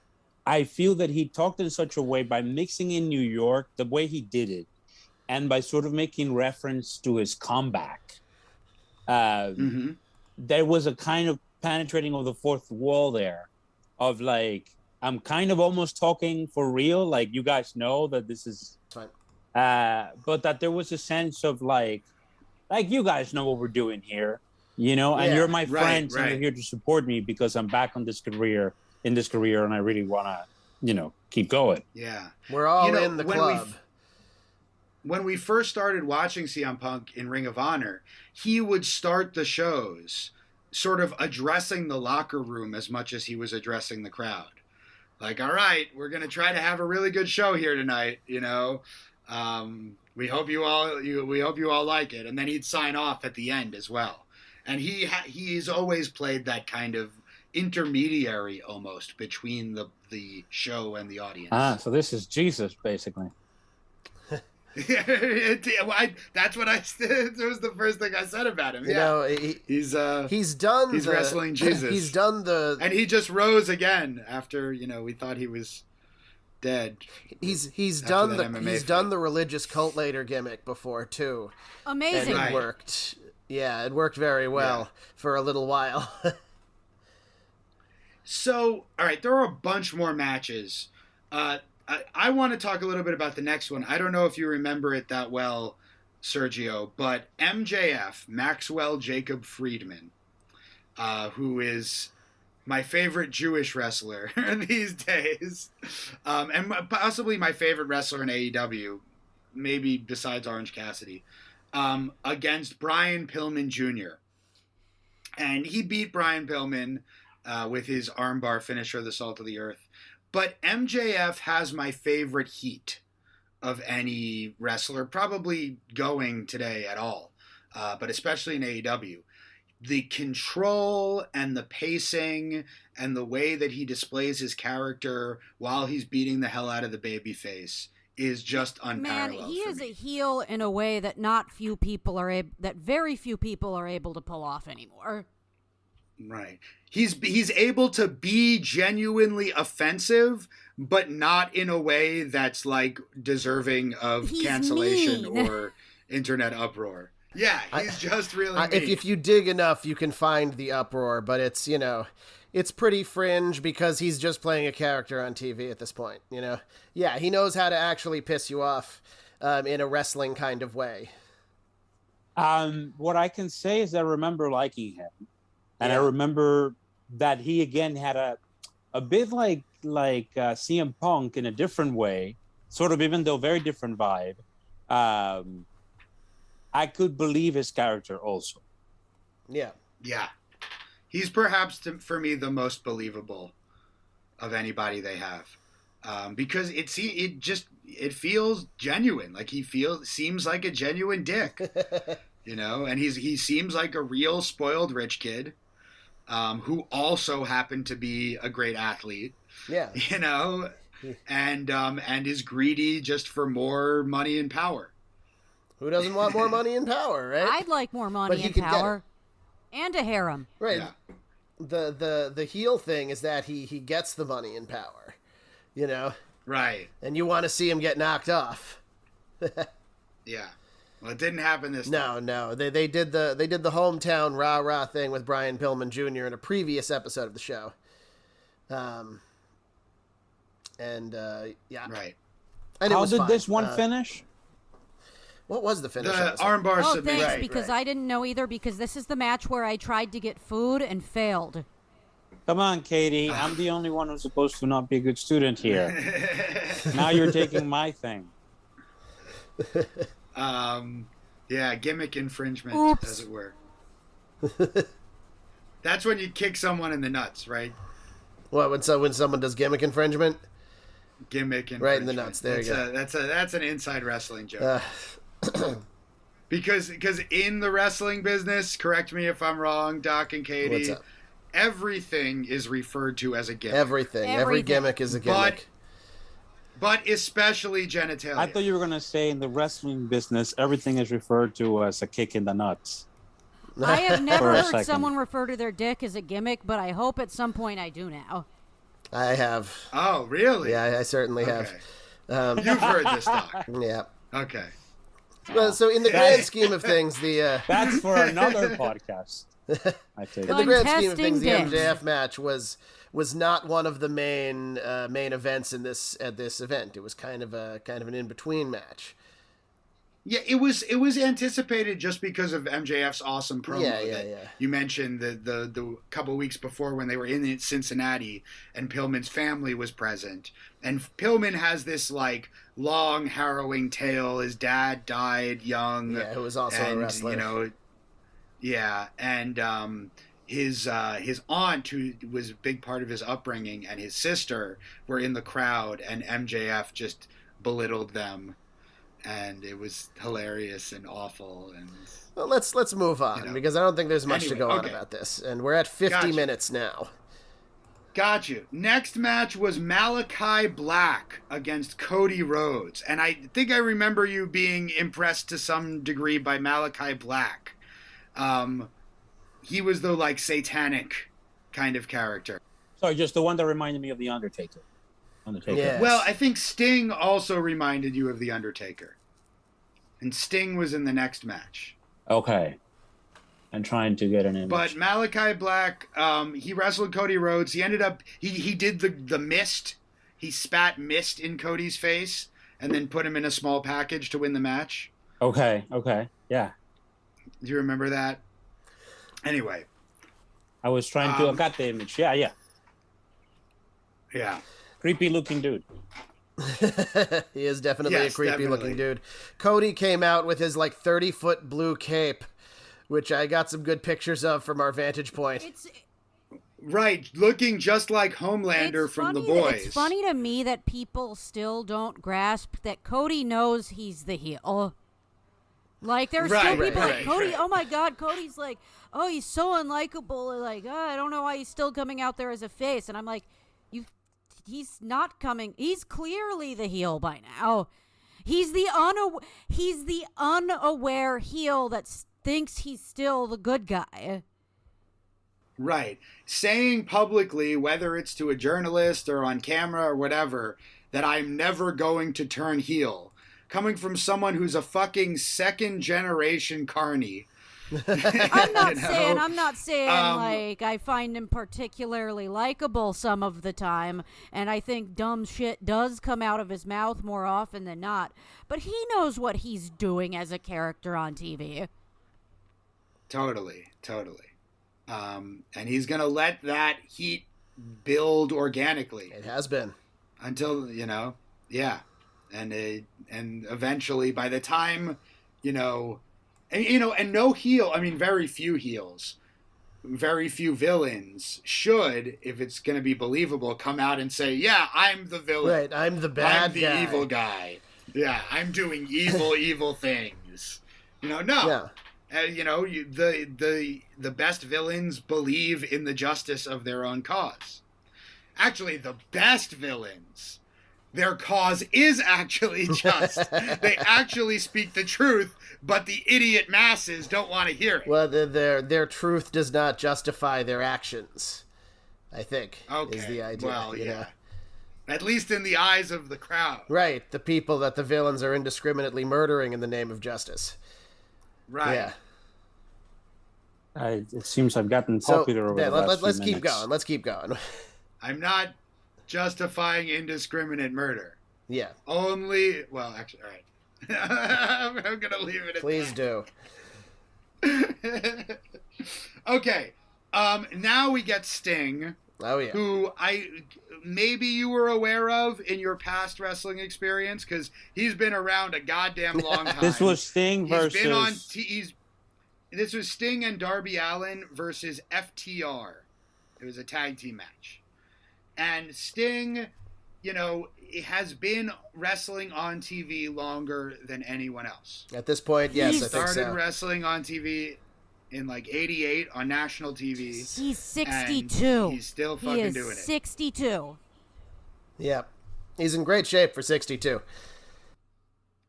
I feel that he talked in such a way by mixing in New York, the way he did it, and by sort of making reference to his comeback. There was a kind of penetrating of the fourth wall there of like, I'm kind of almost talking for real. Like, you guys know that this is fine. But that there was a sense of like you guys know what we're doing here, and you're my friends and you're here to support me because I'm back on this career, and I really want to, keep going. Yeah. We're all in the club. When we first started watching CM Punk in Ring of Honor, he would start the shows sort of addressing the locker room as much as he was addressing the crowd. Like, all right, we're going to try to have a really good show here tonight, we hope you all like it. And then he'd sign off at the end as well. And he's always played that kind of intermediary almost between the show and the audience. So this is Jesus, basically. That's what it was the first thing I said about him. He's wrestling Jesus. And he just rose again after we thought he was dead. He's done the religious cult leader gimmick before too. Amazing. And it worked. Yeah, it worked very well for a little while. So, all right, there are a bunch more matches. I want to talk a little bit about the next one. I don't know if you remember it that well, Sergio, but MJF, Maxwell Jacob Friedman, who is my favorite Jewish wrestler these days, and possibly my favorite wrestler in AEW, maybe besides Orange Cassidy, against Brian Pillman Jr. And he beat Brian Pillman with his armbar finisher, the Salt of the Earth. But MJF has my favorite heat of any wrestler, probably going today at all, but especially in AEW. The control and the pacing and the way that he displays his character while he's beating the hell out of the babyface is just unparalleled. Man, he is a heel in a way that very few people are able to pull off anymore. Right. He's able to be genuinely offensive, but not in a way that's like deserving of cancellation or internet uproar. Yeah, he's just really mean. If you dig enough, you can find the uproar, but it's, it's pretty fringe because he's just playing a character on TV at this point, Yeah, he knows how to actually piss you off in a wrestling kind of way. What I can say is I remember liking him, and I Yeah. remember that he again had a bit like CM Punk in a different way, sort of, even though very different vibe. I could believe his character also. Yeah. Yeah. He's perhaps, for me, the most believable of anybody they have. Because it feels genuine. Like seems like a genuine dick, and he seems like a real spoiled rich kid, who also happened to be a great athlete, Yeah. and is greedy just for more money and power. Who doesn't want more money and power, right? I'd like more money and power. And a harem. Right. Yeah. The heel thing is that he gets the money and power, Right. and you want to see him get knocked off. Yeah. Well, it didn't happen this time. No. They did the hometown rah thing with Brian Pillman Jr. in a previous episode of the show. Yeah. Right. And How did fine. this one finish? What was the finish? The armbar Oh, submission. thanks, because I didn't know either, because this is the match where I tried to get food and failed. Come on, Katie. I'm the only one who's supposed to not be a good student here. Now you're taking my thing. Yeah, gimmick infringement, Oops. as it were. That's when you kick someone in the nuts, right? What, when someone does gimmick infringement? Gimmick infringement. Right in the nuts. There you go. That's an inside wrestling joke. Because in the wrestling business, correct me if I'm wrong, Doc and Katie, What's up? everything is referred to as a gimmick. Everything. Every gimmick is a gimmick. But especially genitalia. I thought you were going to say in the wrestling business, everything is referred to as a kick in the nuts. I have never For a heard second. someone refer to their dick as a gimmick, but I hope at some point I do now. I have. Oh, really? Yeah, I certainly have. Okay. You've heard this, Doc. Yeah. Okay. Well, so in the grand scheme of things, That's for another podcast. I take in it. the grand scheme of Testing things, the dicks. MJF match was not one of the main events at this event. It was kind of an in between match. Yeah, it was anticipated just because of MJF's awesome promo. Yeah. You mentioned the couple weeks before when they were in Cincinnati and Pillman's family was present. And Pillman has this like long harrowing tale. His dad died young. Yeah, who was also a wrestler. And his aunt, who was a big part of his upbringing, and his sister were in the crowd, and MJF just belittled them. And it was hilarious and awful. And Well, let's move on because I don't think there's much to go on about this, and we're at 50 minutes now. Got you. Next match was Malachi Black against Cody Rhodes, and I think I remember you being impressed to some degree by Malachi Black. He was the like satanic kind of character. Sorry, just the one that reminded me of The Undertaker. Yes. Well, I think Sting also reminded you of The Undertaker. And Sting was in the next match. Okay. I'm trying to get an image. But Malachi Black, he wrestled Cody Rhodes. He ended up, he did the mist. He spat mist in Cody's face and then put him in a small package to win the match. Okay. Yeah. Do you remember that? Anyway. I was trying to... I got the image. Yeah. Yeah. Creepy looking dude. He is definitely a creepy looking dude. Cody came out with his like 30-foot blue cape, which I got some good pictures of from our vantage point. Right, looking just like Homelander from The Boys. It's funny to me that people still don't grasp that Cody knows he's the heel. Like, there's still people like, Cody, oh my God, Cody's like, oh, he's so unlikable. Like, oh, I don't know why he's still coming out there as a face. And I'm like, he's not coming. He's clearly the heel by now. He's the unaware heel that thinks he's still the good guy. Right. Saying publicly, whether it's to a journalist or on camera or whatever, that I'm never going to turn heel. Coming from someone who's a fucking second generation carny. I'm not saying like I find him particularly likable some of the time, and I think dumb shit does come out of his mouth more often than not, but he knows what he's doing as a character on TV. Totally. And he's going to let that heat build organically. It has been. Until, yeah. And eventually, by the time, and no heel, very few heels, very few villains should, if it's going to be believable, come out and say, yeah, I'm the villain. Right, I'm the bad guy. I'm the evil guy. Yeah, I'm doing evil things. No. Yeah. The best villains believe in the justice of their own cause. Actually, the best villains, their cause is actually just. They actually speak the truth, but the idiot masses don't want to hear it. Well, their truth does not justify their actions, I think, is the idea. Well, yeah. At least in the eyes of the crowd. Right, the people that the villains are indiscriminately murdering in the name of justice. Right. Yeah. It seems I've gotten popular over the last let's few keep minutes. going. Let's keep going. I'm not justifying indiscriminate murder. Yeah. Actually, all right. I'm going to leave it at Please that. do. Okay. Now we get Sting. Oh, yeah. Who maybe you were aware of in your past wrestling experience, because he's been around a goddamn long time. This was Sting versus... This was Sting and Darby Allin versus FTR. It was a tag team match. And Sting, has been wrestling on TV longer than anyone else. At this point, yes, I think so. He started wrestling on TV in like 88 on national TV. He's 62. He's still fucking doing it. 62. Yeah. He's in great shape for 62.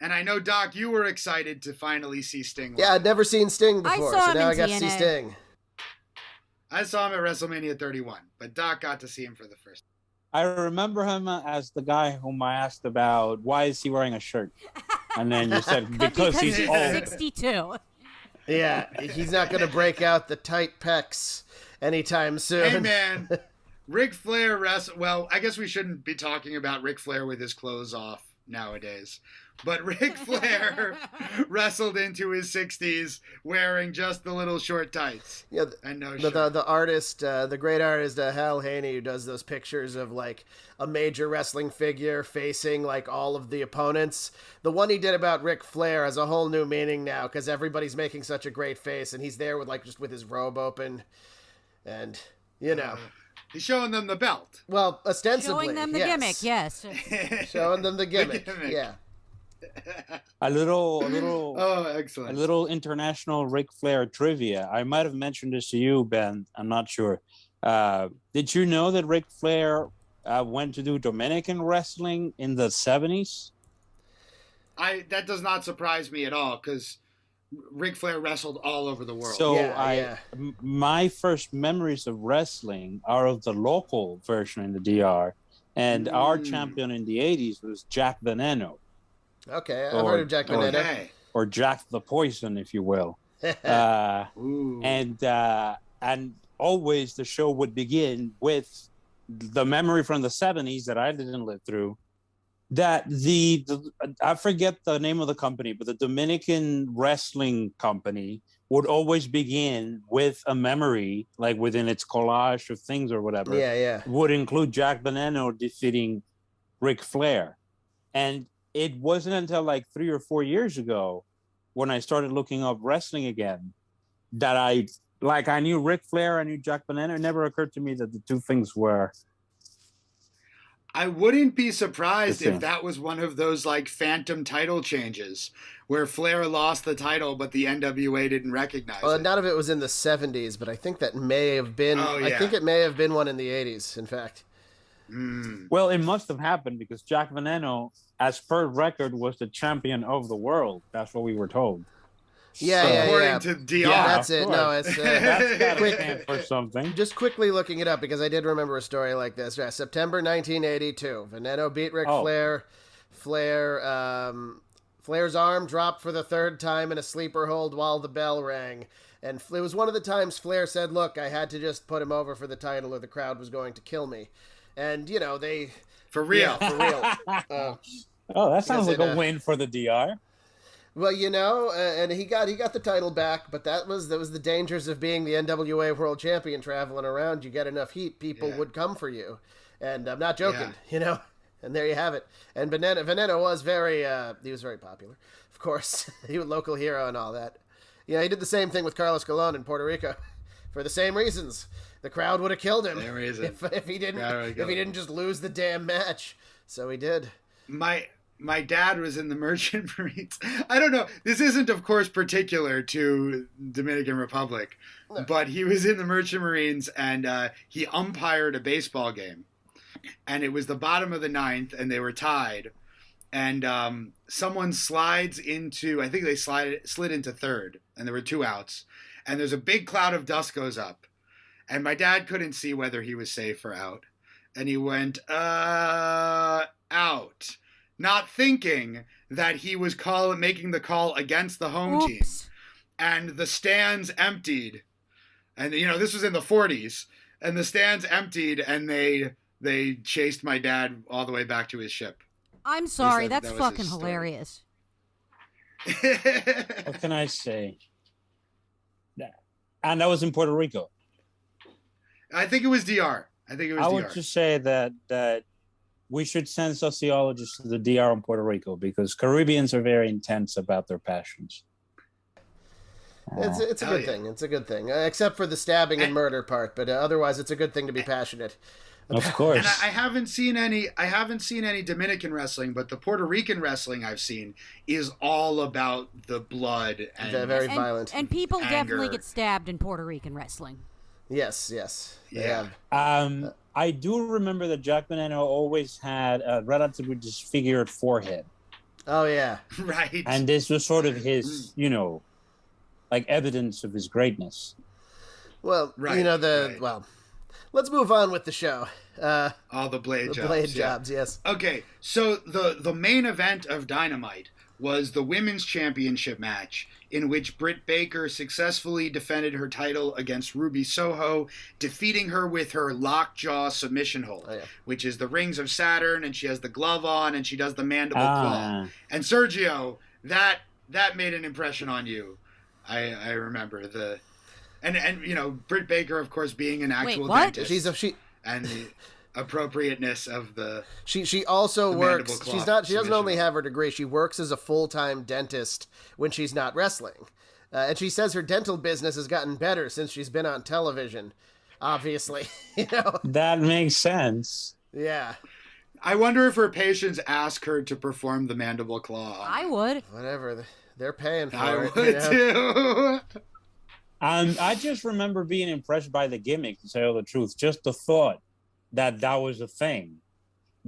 And I know, Doc, you were excited to finally see Sting. Yeah, I'd never seen Sting before, so now I got to see Sting. I saw him at WrestleMania 31, but Doc got to see him for the first time. I remember him as the guy whom I asked about, why is he wearing a shirt? And then you said, because he's old. 62. Yeah, he's not going to break out the tight pecs anytime soon. Hey, man. Ric Flair well, I guess we shouldn't be talking about Ric Flair with his clothes off nowadays. But Ric Flair wrestled into his 60s wearing just the little short tights. Yeah, and no shirt. The artist, the great artist Hal Haney, who does those pictures of like a major wrestling figure facing like all of the opponents. The one he did about Ric Flair has a whole new meaning now because everybody's making such a great face, and he's there with like just with his robe open, and he's showing them the belt. Well, ostensibly, showing them the gimmick, yes. Showing them the gimmick, yeah. A little oh, excellent. A little international Ric Flair trivia. I might have mentioned this to you, Ben. I'm not sure. Did you know that Ric Flair went to do Dominican wrestling in the 70s? That does not surprise me at all, because Ric Flair wrestled all over the world. So my first memories of wrestling are of the local version in the DR, and our champion in the 80s was Jack Veneno. Okay, I've heard of Jack Veneno. Or Jack the Poison, if you will. And always the show would begin with the memory from the 70s that I didn't live through. That I forget the name of the company, but the Dominican wrestling company would always begin with a memory, like within its collage of things or whatever. Yeah. Would include Jack Veneno defeating Ric Flair. And it wasn't until like 3 or 4 years ago when I started looking up wrestling again that I knew Ric Flair, I knew Jack Veneno. It never occurred to me that the two things were. I wouldn't be surprised if that was one of those like phantom title changes where Flair lost the title, but the NWA didn't recognize it. None of it was in the 70s, but I think that may have been. I think it may have been one in the 80s. In fact. Well, it must have happened because Jack Veneno, as per record, was the champion of the world. That's what we were told. According to DR. Yeah, that's it. No, it's that's got to stand for something. Just quickly looking it up because I did remember a story like this. Yeah, September 1982. Veneno beat Ric Flair. Flair's arm dropped for the third time in a sleeper hold while the bell rang. And it was one of the times Flair said, "Look, I had to just put him over for the title or the crowd was going to kill me." And, they... For real. Yeah, for real. That sounds like a win for the DR. Well, and he got the title back, but that was the dangers of being the NWA World Champion traveling around. You get enough heat, people would come for you, and I'm not joking, And there you have it. And Veneno was very popular, of course. He was a local hero and all that. Yeah, he did the same thing with Carlos Colon in Puerto Rico, for the same reasons. The crowd would have killed him if he didn't just lose the damn match. So he did. My dad was in the Merchant Marines. I don't know. This isn't, of course, particular to Dominican Republic, but he was in the Merchant Marines and he umpired a baseball game. And it was the bottom of the ninth, and they were tied. And someone slides into, I think they slid into third, and there were 2 outs. And there's a big cloud of dust goes up. And my dad couldn't see whether he was safe or out. And he went, out. Not thinking that he was making the call against the home team. And the stands emptied. And, this was in the 40s. And the stands emptied, and they chased my dad all the way back to his ship. I'm sorry, that's fucking hilarious. What can I say? And that was in Puerto Rico. I think it was DR. I would just say that we should send sociologists to the DR in Puerto Rico because Caribbeans are very intense about their passions. It's a good thing. It's a good thing, except for the stabbing and murder part. But otherwise, it's a good thing to be passionate. Of course. And I haven't seen any Dominican wrestling, but the Puerto Rican wrestling I've seen is all about the blood and very violent. And people anger. definitely get stabbed in Puerto Rican wrestling. Yes. Yeah. I do remember that Jack Veneno always had a relatively disfigured forehead. Oh yeah. Right. And this was sort of his, like evidence of his greatness. Well, well, let's move on with the show. All the blade jobs. Blade jobs, yes. Okay, so the main event of Dynamite was the Women's Championship match in which Britt Baker successfully defended her title against Ruby Soho, defeating her with her lockjaw submission hold, which is the Rings of Saturn, and she has the glove on, and she does the mandible claw. And Sergio, that made an impression on you. I remember and Britt Baker, of course, being an actual dentist. And the appropriateness of the she also works. She doesn't only have her degree. She works as a full-time dentist when she's not wrestling, and she says her dental business has gotten better since she's been on television. Obviously, that makes sense. Yeah. I wonder if her patients ask her to perform the mandible claw. I would. Whatever, they're paying for I it. would too. I just remember being impressed by the gimmick, to tell the truth. Just the thought that was a thing.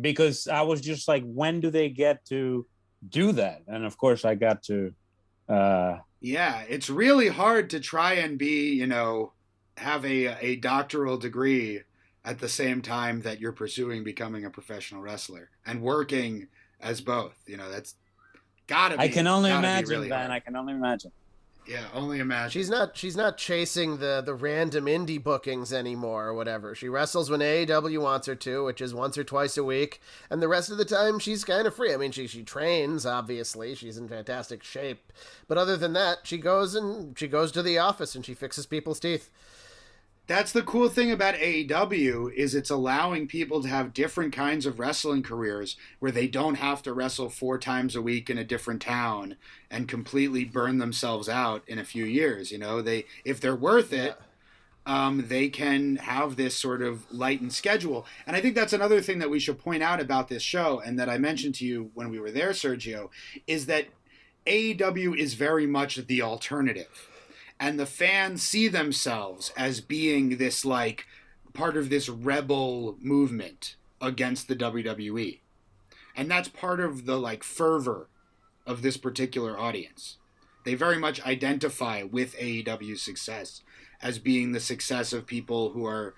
Because I was just like, when do they get to do that? And of course, I got to... Yeah, it's really hard to try and be, have a doctoral degree at the same time that you're pursuing becoming a professional wrestler and working as both. That's gotta be. I can only imagine, really Ben. I can only imagine. Yeah, only imagine. She's not chasing the random indie bookings anymore or whatever. She wrestles when AEW wants her to, which is once or twice a week, and the rest of the time she's kind of free. I mean, she trains, obviously. She's in fantastic shape. But other than that, she goes to the office and she fixes people's teeth. That's the cool thing about AEW is it's allowing people to have different kinds of wrestling careers where they don't have to wrestle 4 times a week in a different town and completely burn themselves out in a few years. If they're worth it, they can have this sort of lightened schedule. And I think that's another thing that we should point out about this show, and that I mentioned to you when we were there, Sergio, is that AEW is very much the alternative. And the fans see themselves as being this, part of this rebel movement against the WWE. And that's part of the, fervor of this particular audience. They very much identify with AEW's success as being the success of people who are,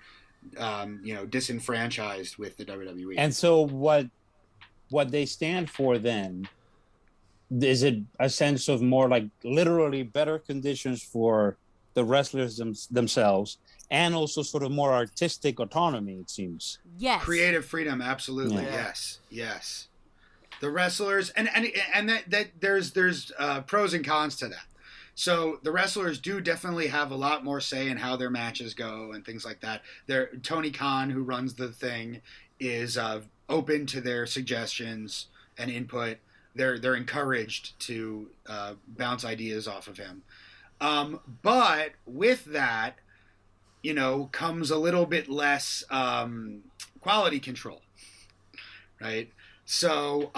disenfranchised with the WWE. And so what they stand for then, is it a sense of more literally better conditions for the wrestlers themselves and also sort of more artistic autonomy, it seems? Yes. Creative freedom, absolutely. Yeah. Yes. The wrestlers, and that there's pros and cons to that. So the wrestlers do definitely have a lot more say in how their matches go and things like that. Tony Khan, who runs the thing, is open to their suggestions and input. They're encouraged to bounce ideas off of him. But with that, comes a little bit less quality control, right? So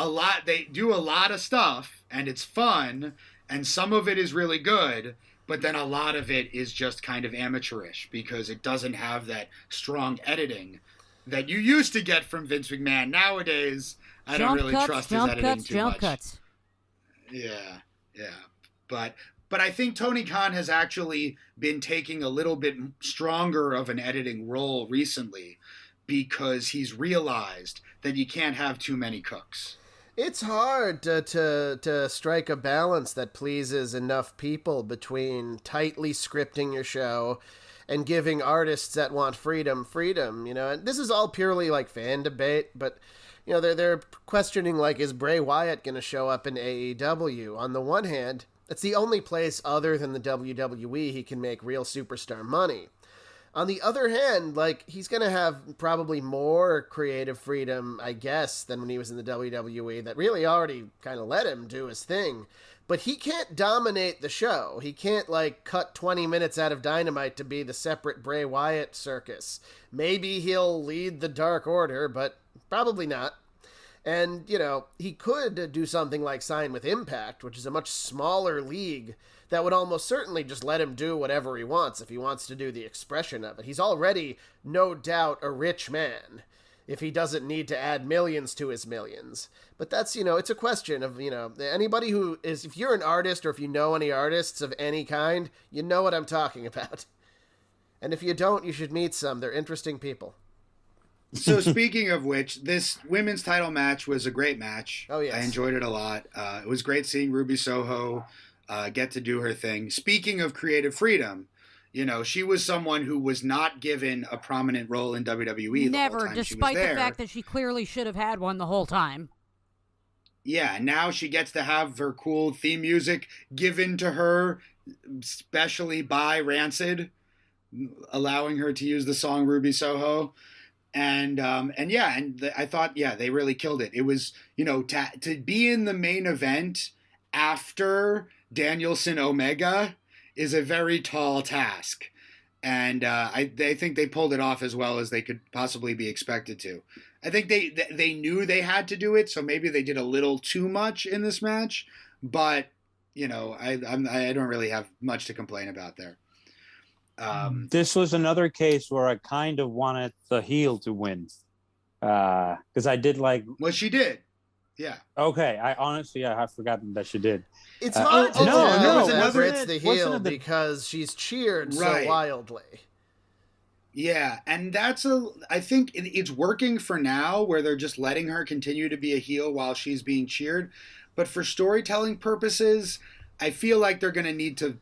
they do a lot of stuff, and it's fun, and some of it is really good, but then a lot of it is just kind of amateurish because it doesn't have that strong editing that you used to get from Vince McMahon. Nowadays, I don't really trust his editing too much. Jump cuts. Yeah. But I think Tony Khan has actually been taking a little bit stronger of an editing role recently because he's realized that you can't have too many cooks. It's hard to strike a balance that pleases enough people between tightly scripting your show and giving artists that want freedom. And this is all purely like fan debate, but they're questioning, like, is Bray Wyatt going to show up in AEW? On the one hand, it's the only place other than the WWE he can make real superstar money. On the other hand, like, he's going to have probably more creative freedom, I guess, than when he was in the WWE that really already kind of let him do his thing. But he can't dominate the show. He can't, like, cut 20 minutes out of Dynamite to be the separate Bray Wyatt circus. Maybe he'll lead the Dark Order, but probably not. And, he could do something like sign with Impact, which is a much smaller league that would almost certainly just let him do whatever he wants if he wants to do the expression of it. He's already, no doubt, a rich man if he doesn't need to add millions to his millions. But that's, it's a question of, anybody who is, if you're an artist or if you know any artists of any kind, you know what I'm talking about. And if you don't, you should meet some. They're interesting people. So speaking of which, this women's title match was a great match. Oh, yes. I enjoyed it a lot. It was great seeing Ruby Soho get to do her thing. Speaking of creative freedom, she was someone who was not given a prominent role in WWE. Never, despite the fact that she clearly should have had one the whole time. Yeah, now she gets to have her cool theme music given to her, especially by Rancid, allowing her to use the song Ruby Soho. And I thought, they really killed it. It was, to be in the main event after Danielson Omega is a very tall task. And I think they pulled it off as well as they could possibly be expected to. I think they knew they had to do it, so maybe they did a little too much in this match. But, I don't really have much to complain about there. This was another case where I kind of wanted the heel to win. Because I did like... Well, she did. Yeah. Okay. I have forgotten that she did. It's hard to tell whether it's the heel because she's cheered so wildly. Yeah, and I think it's working for now where they're just letting her continue to be a heel while she's being cheered. But for storytelling purposes, I feel like they're going to need to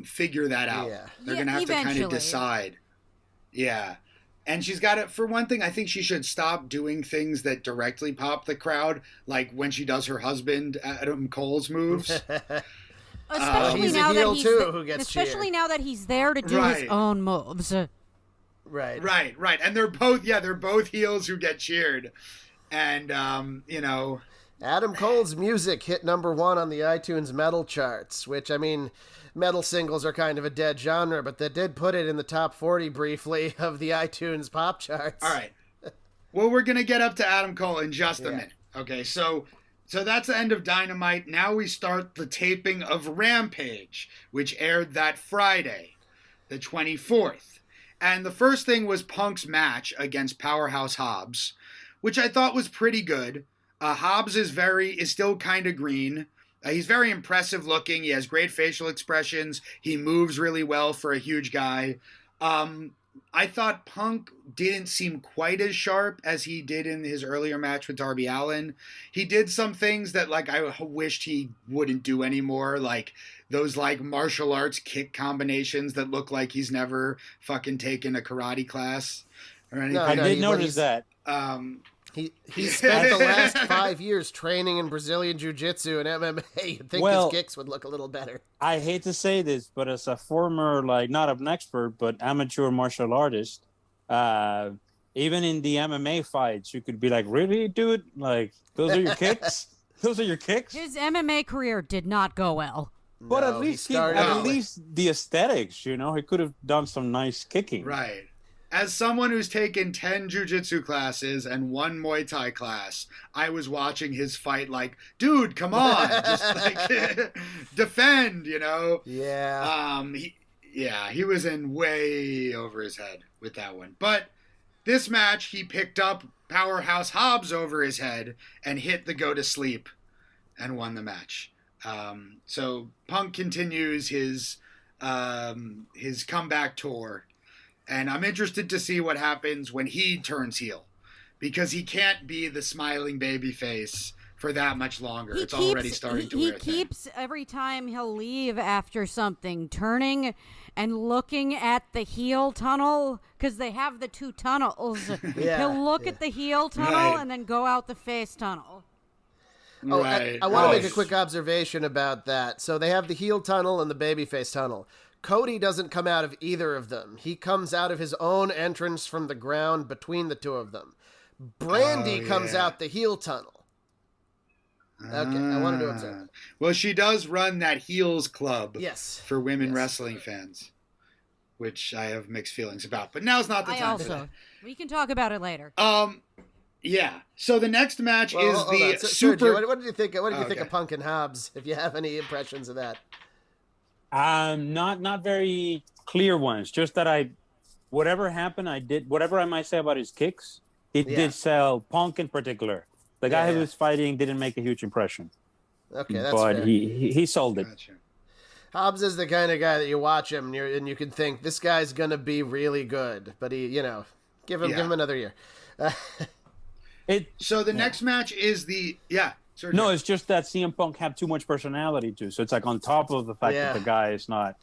figure that out. Yeah. They're going to have to kind of decide. Yeah. And she's got it. For one thing, I think she should stop doing things that directly pop the crowd, like when she does her husband Adam Cole's moves. Especially now that he's there to do his own moves. Right. And they're both heels who get cheered. And Adam Cole's music hit #1 on the iTunes metal charts, which, I mean, metal singles are kind of a dead genre, but that did put it in the top 40 briefly of the iTunes pop charts. All right. Well, we're going to get up to Adam Cole in just a minute. Okay, so that's the end of Dynamite. Now we start the taping of Rampage, which aired that Friday, the 24th. And the first thing was Punk's match against Powerhouse Hobbs, which I thought was pretty good. Hobbs is still kind of green. He's very impressive looking. He has great facial expressions. He moves really well for a huge guy. I thought Punk didn't seem quite as sharp as he did in his earlier match with Darby Allin. He did some things that I wished he wouldn't do anymore, like those martial arts kick combinations that look like he's never fucking taken a karate class or anything. I did notice that. He spent the last 5 years training in Brazilian Jiu-Jitsu and MMA. You'd think his kicks would look a little better. I hate to say this, but as a former, like, not an expert, but amateur martial artist, even in the MMA fights, you could be like, really, dude? Like, those are your kicks? Those are your kicks? His MMA career did not go well. But at least the aesthetics, you know, he could have done some nice kicking. Right. As someone who's taken 10 jiu-jitsu classes and 1 Muay Thai class, I was watching his fight like, dude, come on, just like defend, you know? Yeah. He was in way over his head with that one. But this match, he picked up Powerhouse Hobbs over his head and hit the go to sleep and won the match. So Punk continues his comeback tour. And I'm interested to see what happens when he turns heel, because he can't be the smiling baby face for that much longer. It's already starting to wear thin. He keeps, every time he'll leave after something, turning and looking at the heel tunnel, because they have the 2 tunnels. He'll look at the heel tunnel and then go out the face tunnel. Oh, right. I want to make a quick observation about that. So they have the heel tunnel and the babyface tunnel. Cody doesn't come out of either of them. He comes out of his own entrance from the ground between the 2 of them. Brandy comes out the heel tunnel. Okay, I wanted to observe that. Well, she does run that Heels Club for women wrestling fans, which I have mixed feelings about. But now's not the time for that. We can talk about it later. Yeah. So the next match is the super... Sergio, what did you think? What did you think of Punk and Hobbs? If you have any impressions of that. Not very clear ones. Just that whatever happened, whatever I might say about his kicks, it did sell. Punk in particular. The guy who was fighting didn't make a huge impression. Okay, that's fair. But he sold it. Gotcha. Hobbs is the kind of guy that you watch him and you can think this guy's gonna be really good, but he, give him another year. So the next match is the Sergio. No, it's just that CM Punk had too much personality too. So it's like on top of the fact that the guy is not,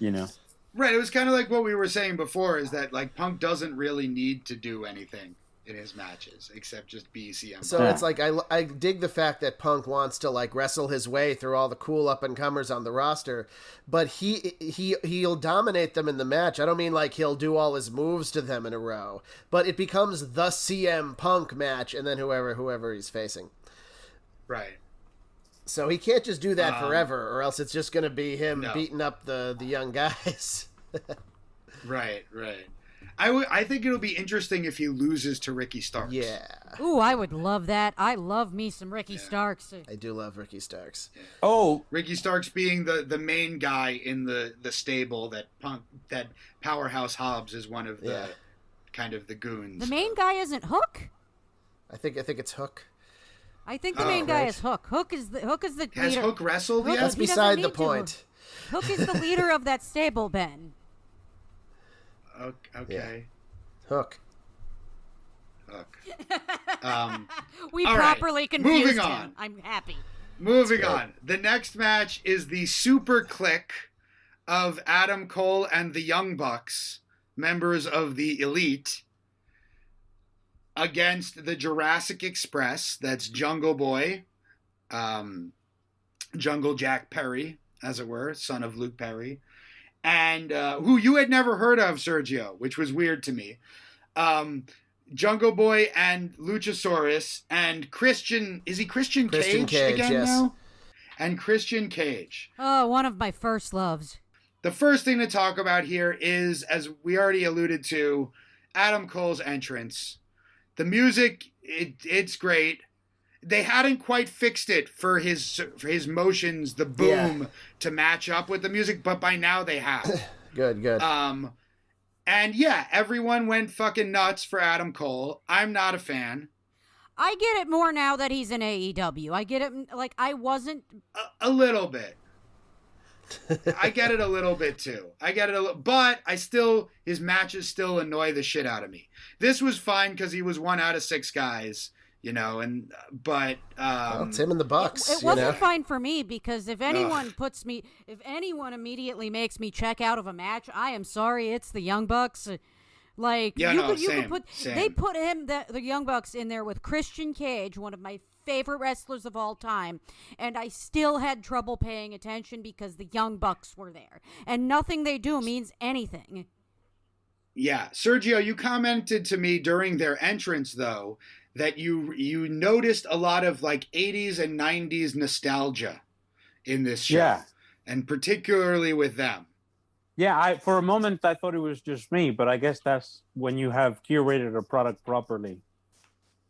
Right. It was kind of like what we were saying before, is that like Punk doesn't really need to do anything in his matches except just be CM Punk. So it's like I dig the fact that Punk wants to like wrestle his way through all the cool up and comers on the roster, but he'll dominate them in the match. I don't mean like he'll do all his moves to them in a row, but it becomes the CM Punk match, and then whoever he's facing. Right. So he can't just do that forever, or else it's just going to be him beating up the young guys. Right. I think it'll be interesting if he loses to Ricky Starks. Yeah. Ooh, I would love that. I love me some Ricky Starks. I do love Ricky Starks. Yeah. Oh, Ricky Starks being the main guy in the stable that Powerhouse Hobbs is one of the kind of the goons. The main guy isn't Hook? I think it's Hook. I think the main guy is Hook. Hook is the Has leader. Hook wrestled yet? That's beside the point. Hook is the leader of that stable, Ben. Okay. Yeah. Hook. We all properly right. confused Moving him. on. I'm happy. Moving on. The next match is the Super Clique of Adam Cole and the Young Bucks, members of the Elite, against the Jurassic Express. That's Jungle Boy, Jungle Jack Perry, as it were, son of Luke Perry, and who you had never heard of, Sergio, which was weird to me. Jungle Boy and Luchasaurus and Christian. Is he Christian Cage again now? And Christian Cage. Oh, one of my first loves. The first thing to talk about here is, as we already alluded to, Adam Cole's entrance. The music, it's great. They hadn't quite fixed it for his motions, the boom, to match up with the music, but by now they have. Good. And yeah, everyone went fucking nuts for Adam Cole. I'm not a fan. I get it more now that he's in AEW. I get it, like, I wasn't... A little bit. I get it a little bit too. But his matches still annoy the shit out of me. This was fine because he was 1 out of 6 guys, well, it's him and the Bucks. It wasn't fine for me because if anyone immediately makes me check out of a match, I am sorry, it's the Young Bucks. Like Yeah, you no, could same, put same. they put him the Young Bucks in there with Christian Cage, one of my favorite wrestlers of all time, and I still had trouble paying attention because the Young Bucks were there, and nothing they do means anything. Yeah, Sergio, you commented to me during their entrance though that you noticed a lot of like 80s and 90s nostalgia in this show. Yeah. And particularly with them. Yeah, for a moment I thought it was just me, but I guess that's when you have curated a product properly.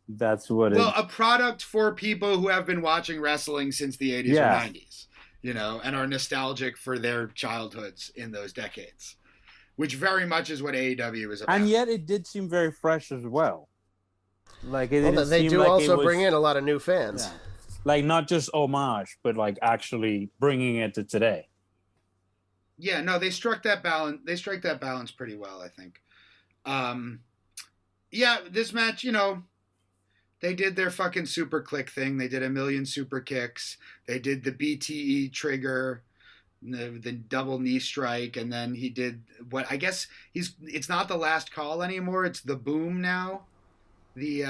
That's what Well, a product for people who have been watching wrestling since the 80s or 90s, you know, and are nostalgic for their childhoods in those decades, which very much is what AEW is about. And yet it did seem very fresh as well. Like it Well, they do like also bring in a lot of new fans. Yeah. Like not just homage, but like actually bringing it to today. Yeah, no, they struck that balance. They strike that balance pretty well, I think. Yeah, this match, you know, they did their fucking super click thing. They did a million super kicks. They did the BTE trigger, the double knee strike, and then he did what I guess it's not the last call anymore. It's the boom now. The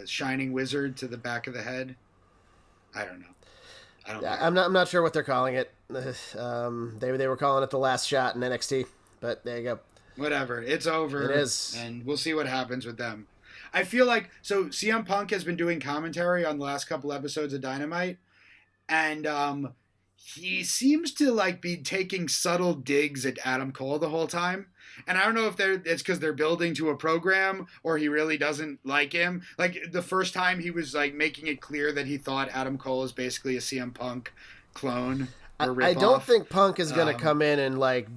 shining wizard to the back of the head. I don't know. I'm not sure what they're calling it. They were calling it the last shot in NXT, but there you go. Whatever, it's over. It is, and we'll see what happens with them. I feel like CM Punk has been doing commentary on the last couple episodes of Dynamite, and he seems to like be taking subtle digs at Adam Cole the whole time. And I don't know if it's because they're building to a program or he really doesn't like him. Like the first time he was like making it clear that he thought Adam Cole is basically a CM Punk clone. I don't think Punk is going to come in and like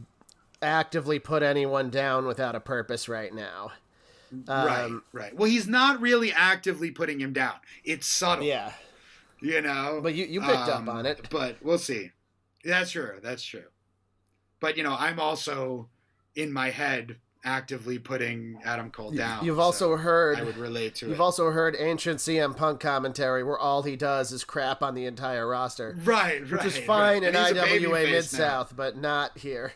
actively put anyone down without a purpose right now. Right. Well, he's not really actively putting him down. It's subtle. Yeah. You know? But you picked up on it. But we'll see. That's true. But, you know, I'm also in my head actively putting Adam Cole down. You've also heard I would relate to it. You've also heard ancient CM Punk commentary where all he does is crap on the entire roster. Right. Which is fine in IWA Mid-South, but not here.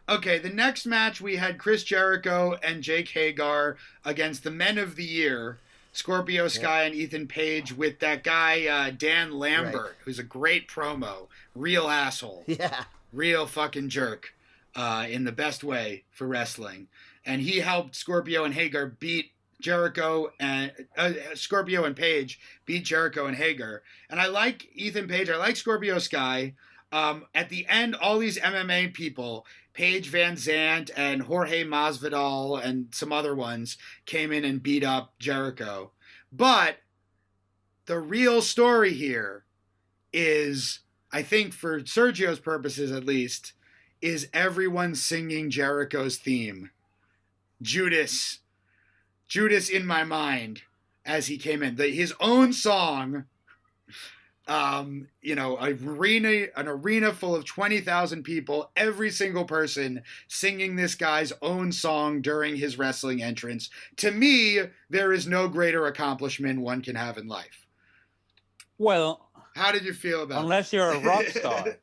Okay, the next match we had Chris Jericho and Jake Hagar against the Men of the Year, Scorpio Sky and Ethan Page, with that guy Dan Lambert, who's a great promo, real asshole. Yeah. Real fucking jerk. In the best way for wrestling. And he helped Scorpio and Hagar beat Jericho and Scorpio and Page beat Jericho and Hagar. And I like Ethan Page. I like Scorpio Sky. At the end, all these MMA people, Paige Van Zandt and Jorge Masvidal and some other ones, came in and beat up Jericho. But the real story here is, I think for Sergio's purposes at least, is everyone singing Jericho's theme. Judas in my mind as he came in. His own song, you know, an arena full of 20,000 people, every single person singing this guy's own song during his wrestling entrance. To me, there is no greater accomplishment one can have in life. Well, how did you feel about unless you're a rock star?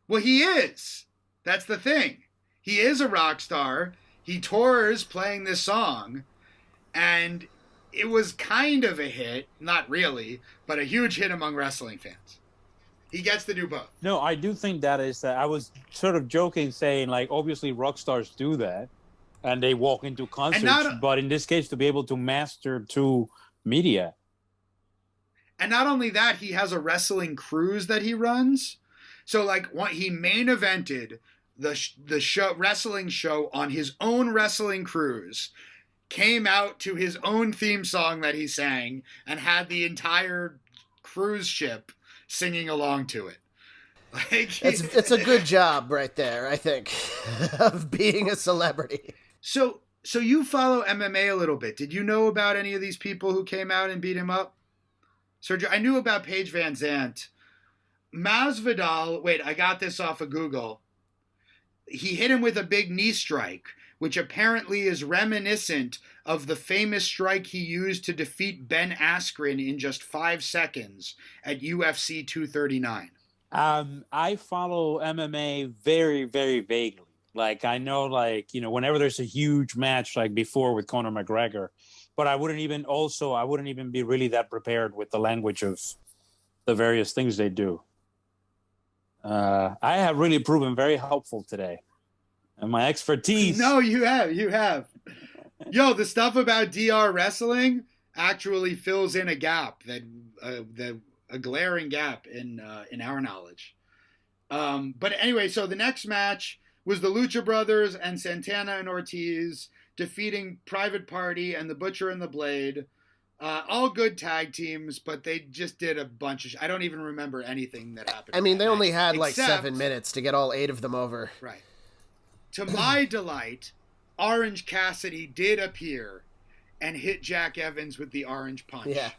Well, he is. That's the thing. He is a rock star. He tours playing this song, and it was kind of a hit, not really, but a huge hit among wrestling fans. He gets to do both. No, I do think that is that. I was sort of joking, saying like, obviously rock stars do that, and they walk into concerts. But in this case, to be able to master to media. And not only that, he has a wrestling cruise that he runs. So like he main evented the show, wrestling show on his own wrestling cruise, came out to his own theme song that he sang, and had the entire cruise ship singing along to it. Like it's a good job right there, I think, of being a celebrity. So you follow MMA a little bit. Did you know about any of these people who came out and beat him up? Sergio, I knew about Paige Van Zandt. Masvidal, wait, I got this off of Google. He hit him with a big knee strike, which apparently is reminiscent of the famous strike he used to defeat Ben Askren in just 5 seconds at UFC 239. I follow MMA very, very vaguely. Like I know, like, you know, whenever there's a huge match, like before with Conor McGregor, but I wouldn't even be really that prepared with the language of the various things they do. I have really proven very helpful today, and my expertise. No, you have. Yo, the stuff about DR wrestling actually fills in a gap a glaring gap in our knowledge. But anyway, so the next match was the Lucha Brothers and Santana and Ortiz defeating Private Party and the Butcher and the Blade. All good tag teams, but they just did a bunch of I don't even remember anything that happened. I mean, they only had like 7 minutes to get all 8 of them over. Right. To my delight, Orange Cassidy did appear and hit Jack Evans with the orange punch. Yeah.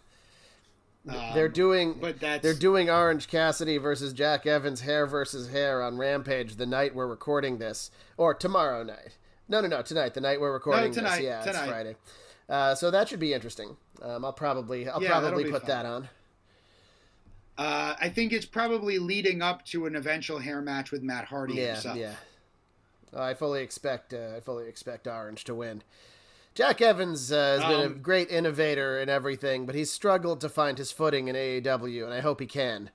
They're doing Orange Cassidy versus Jack Evans hair versus hair on Rampage the night we're recording this, or tomorrow night. No, tonight, the night we're recording this. Yeah, it's Friday. So that should be interesting. I'll probably put that on. I think it's probably leading up to an eventual hair match with Matt Hardy himself. Yeah. I fully expect Orange to win. Jack Evans has been a great innovator in everything, but he's struggled to find his footing in AEW, and I hope he can.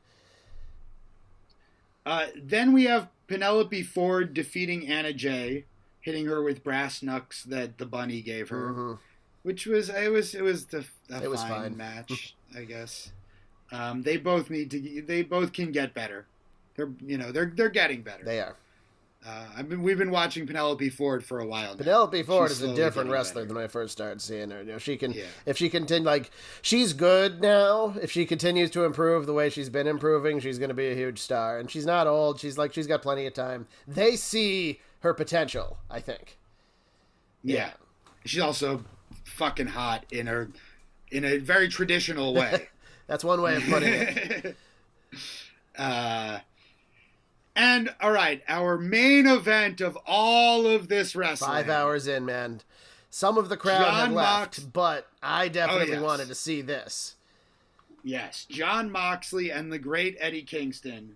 Then we have Penelope Ford defeating Anna Jay, hitting her with brass knucks that the bunny gave her, which was a fine match, I guess. They both can get better. They're getting better. They are. We've been watching Penelope Ford for a while now. Penelope Ford is a different wrestler than when I first started seeing her. If she continue, she's good now. If she continues to improve the way she's been improving, she's going to be a huge star. And she's not old. She's got plenty of time. They see her potential, I think. Yeah. She's also fucking hot in a very traditional way. That's one way of putting it. And, all right, our main event of all of this wrestling. 5 hours in, man. Some of the crowd had left, but I definitely wanted to see this. Yes, Jon Moxley and the great Eddie Kingston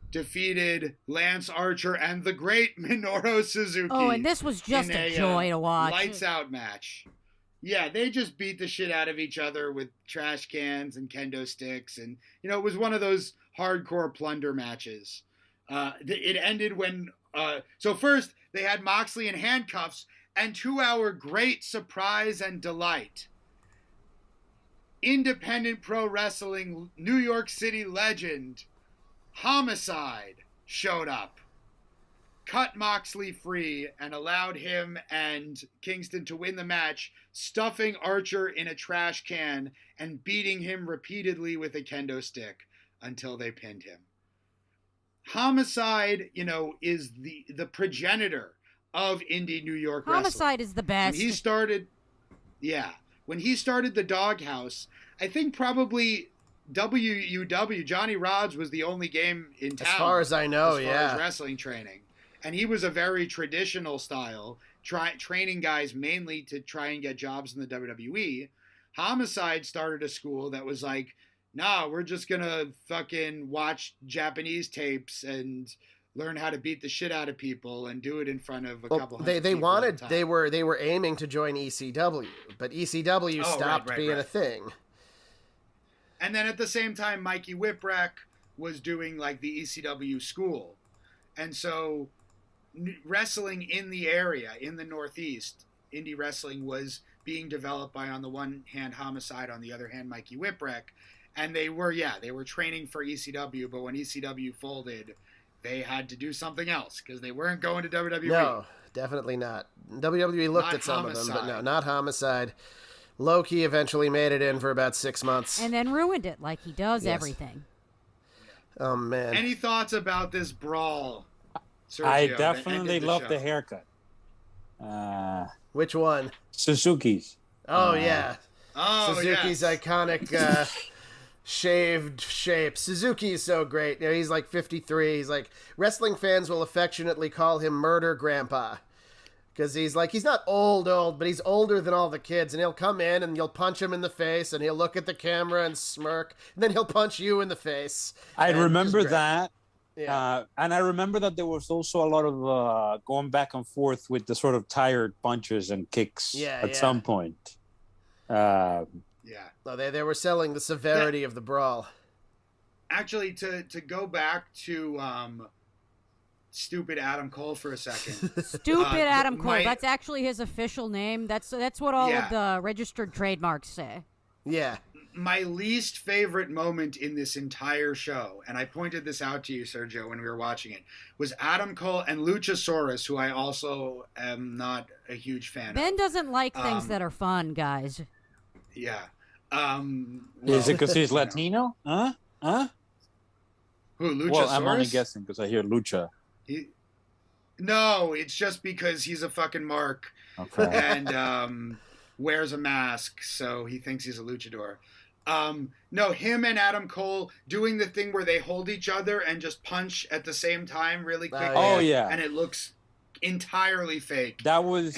defeated Lance Archer and the great Minoru Suzuki. Oh, and this was just a joy to watch. Lights out match. Yeah, they just beat the shit out of each other with trash cans and kendo sticks. And, it was one of those hardcore plunder matches. It ended when, so first they had Moxley in handcuffs, and to our great surprise and delight, independent pro wrestling New York City legend Homicide showed up, cut Moxley free, and allowed him and Kingston to win the match, stuffing Archer in a trash can and beating him repeatedly with a kendo stick until they pinned him. Homicide, is the progenitor of indie New York wrestling. Homicide is the best. When he started the Doghouse, I think probably WUW, Johnny Rodz was the only game in town. As far as I know, as far as wrestling training. And he was a very traditional style, training guys mainly to try and get jobs in the WWE. Homicide started a school that was like, nah, we're just gonna fucking watch Japanese tapes and learn how to beat the shit out of people and do it in front of a couple hundred people. They were aiming to join ECW, but ECW stopped being a thing. And then at the same time, Mikey Whipwreck was doing like the ECW school. And so wrestling in the area, in the Northeast, indie wrestling was being developed by, on the one hand, Homicide, on the other hand, Mikey Whipwreck. And they were training for ECW, but when ECW folded, they had to do something else because they weren't going to WWE. No, definitely not. WWE looked at some of them, but no, not Homicide. Low-key eventually made it in for about 6 months. And then ruined it like he does everything. Oh, man. Any thoughts about this brawl, Sergio? I definitely love the haircut. Which one? Suzuki's. Oh, yeah. Oh, Suzuki's iconic... shaved shape. Suzuki is so great. He's like 53. He's like, wrestling fans will affectionately call him Murder Grandpa. Because he's not old, but he's older than all the kids. And he'll come in and you'll punch him in the face and he'll look at the camera and smirk. And then he'll punch you in the face. I remember that. Yeah. And I remember that there was also a lot of going back and forth with the sort of tired punches and kicks at some point. Yeah. No, they were selling the severity of the brawl. Actually, to go back to stupid Adam Cole for a second. Stupid Adam Cole. That's actually his official name. That's what all of the registered trademarks say. Yeah. My least favorite moment in this entire show, and I pointed this out to you, Sergio, when we were watching it, was Adam Cole and Luchasaurus, who I also am not a huge fan of. Ben doesn't like things that are fun, guys. Yeah. Is it because he's Latino? Huh? Who, Luchasaurus? Well, I'm only guessing because I hear Lucha. No, it's just because he's a fucking mark. Okay. And wears a mask, so he thinks he's a luchador. No, him and Adam Cole doing the thing where they hold each other and just punch at the same time really quickly. Oh, yeah. And it looks entirely fake. That was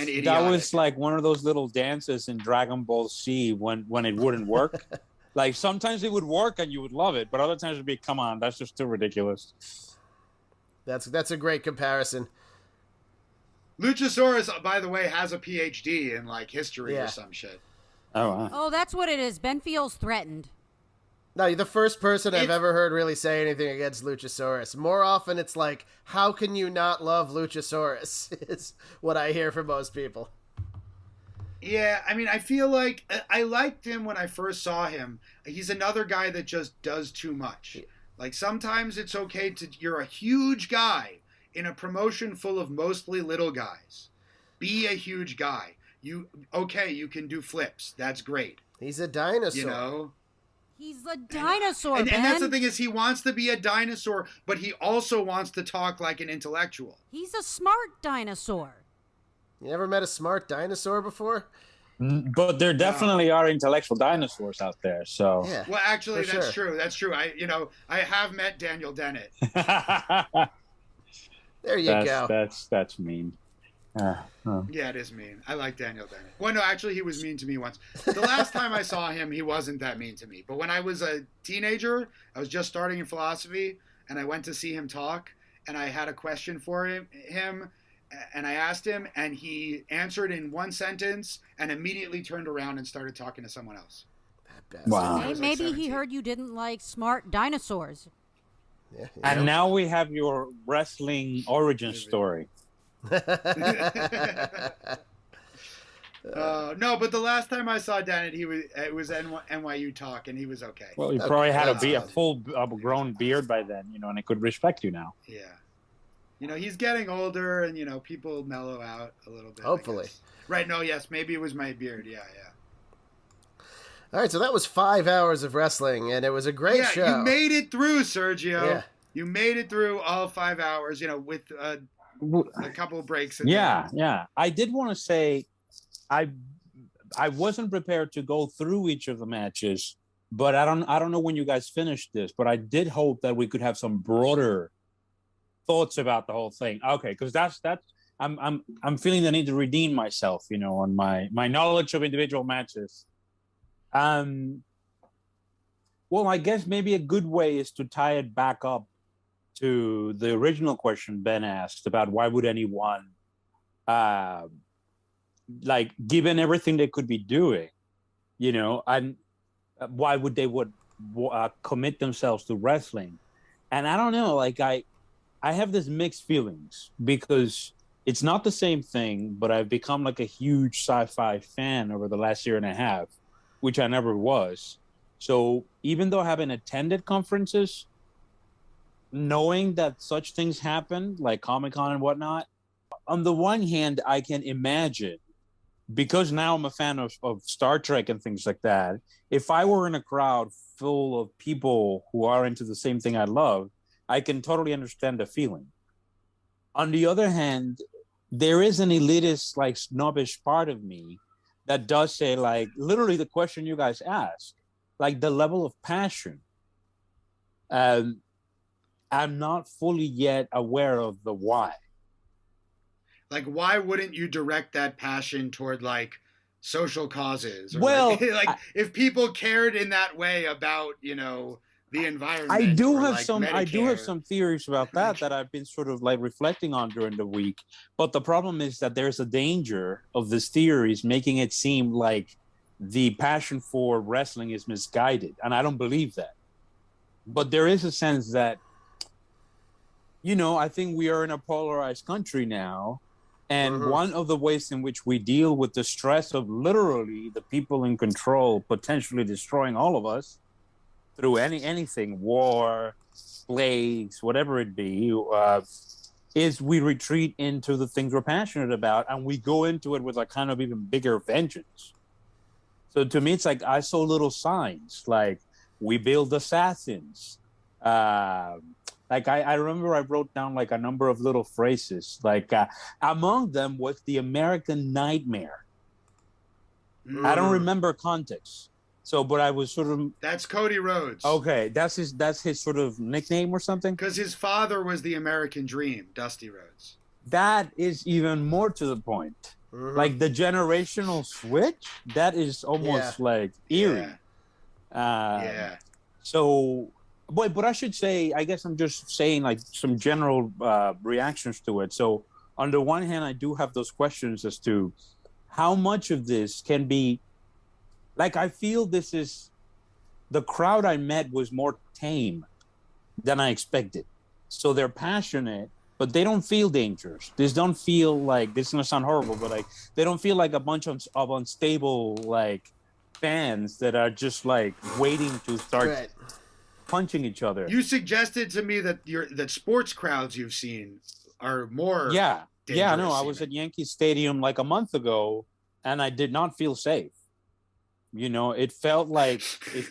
like one of those little dances in Dragon Ball Z when it wouldn't work. Like sometimes it would work and you would love it, but other times it'd be, come on, that's just too ridiculous. That's a great comparison. Luchasaurus, by the way, has a PhD in like history or some shit. Oh, wow. Oh, that's what it is. Ben feels threatened. No, you're the first person I've ever heard really say anything against Luchasaurus. More often it's like, how can you not love Luchasaurus? Is what I hear from most people. Yeah, I mean, I feel like I liked him when I first saw him. He's another guy that just does too much. Like sometimes it's okay you're a huge guy in a promotion full of mostly little guys. Be a huge guy. You can do flips. That's great. He's a dinosaur. You know? He's a dinosaur, and Ben. that's the thing is he wants to be a dinosaur, but he also wants to talk like an intellectual. He's a smart dinosaur. You never met a smart dinosaur before? But there definitely are intellectual dinosaurs out there. So yeah, well, actually, that's true. That's true. I have met Daniel Dennett. There you go. That's mean. Yeah, it is mean. I like Daniel Dennett. Well, no, actually, he was mean to me once. The last time I saw him, he wasn't that mean to me. But when I was a teenager, I was just starting in philosophy, and I went to see him talk, and I had a question for him, and I asked him, and he answered in one sentence, and immediately turned around and started talking to someone else. Wow. Maybe he heard you didn't like smart dinosaurs. Yeah. And now we have your wrestling origin story. No, but the last time I saw Dennett, it was NYU talk, and he was okay. Well, he probably had a full grown beard by then, and he could respect you now. Yeah. He's getting older, and, people mellow out a little bit. Hopefully. Right, no, yes, maybe it was my beard, yeah. All right, so that was 5 hours of wrestling, and it was a great show. You made it through, Sergio. Yeah. You made it through all 5 hours, with a couple of breaks. Yeah. I did want to say I wasn't prepared to go through each of the matches, but I don't know when you guys finished this, but I did hope that we could have some broader thoughts about the whole thing. Okay, because that's I'm feeling the need to redeem myself, on my knowledge of individual matches. Well, I guess maybe a good way is to tie it back up to the original question Ben asked about why would anyone, given everything they could be doing, and why would they commit themselves to wrestling? And I don't know, I have this mixed feelings because it's not the same thing, but I've become a huge sci-fi fan over the last year and a half, which I never was. So even though I haven't attended conferences, knowing that such things happen, like Comic-Con and whatnot, on the one hand, I can imagine, because now I'm a fan of Star Trek and things like that, if I were in a crowd full of people who are into the same thing I love, I can totally understand the feeling. On the other hand, there is an elitist, snobbish part of me that does say, literally the question you guys asked, the level of passion. I'm not fully yet aware of the why. Why wouldn't you direct that passion toward, social causes? Or well, if people cared in that way about, the environment. I do or have like some. I do have Medicare. some theories about that I've been sort of like reflecting on during the week. But the problem is that there's a danger of these theories making it seem like the passion for wrestling is misguided, and I don't believe that. But there is a sense that, I think we are in a polarized country now, and one of the ways in which we deal with the stress of literally the people in control potentially destroying all of us through anything, war, plagues, whatever it be, is we retreat into the things we're passionate about, and we go into it with a kind of even bigger vengeance. So to me, it's like I saw little signs, like we build assassins. Like I remember I wrote down like a number of little phrases, like among them was the American Nightmare. I don't remember context. So, but I was sort of... That's Cody Rhodes. Okay, that's his sort of nickname or something? Because his father was the American Dream, Dusty Rhodes. That is even more to the point. Like the generational switch, that is almost like eerie. Yeah. So, but I should say, I guess I'm just saying like some general reactions to it. So on the one hand, I do have those questions as to how much of this can be, like, I feel this is, the crowd I met was more tame than I expected. So they're passionate, but they don't feel dangerous. This don't feel like, this is gonna sound horrible, but like, they don't feel like a bunch of unstable, like, fans that are just like waiting to start punching each other. You suggested to me that sports crowds you've seen are more dangerous. No, I was at Yankee Stadium like a month ago, and I did not feel safe. It felt like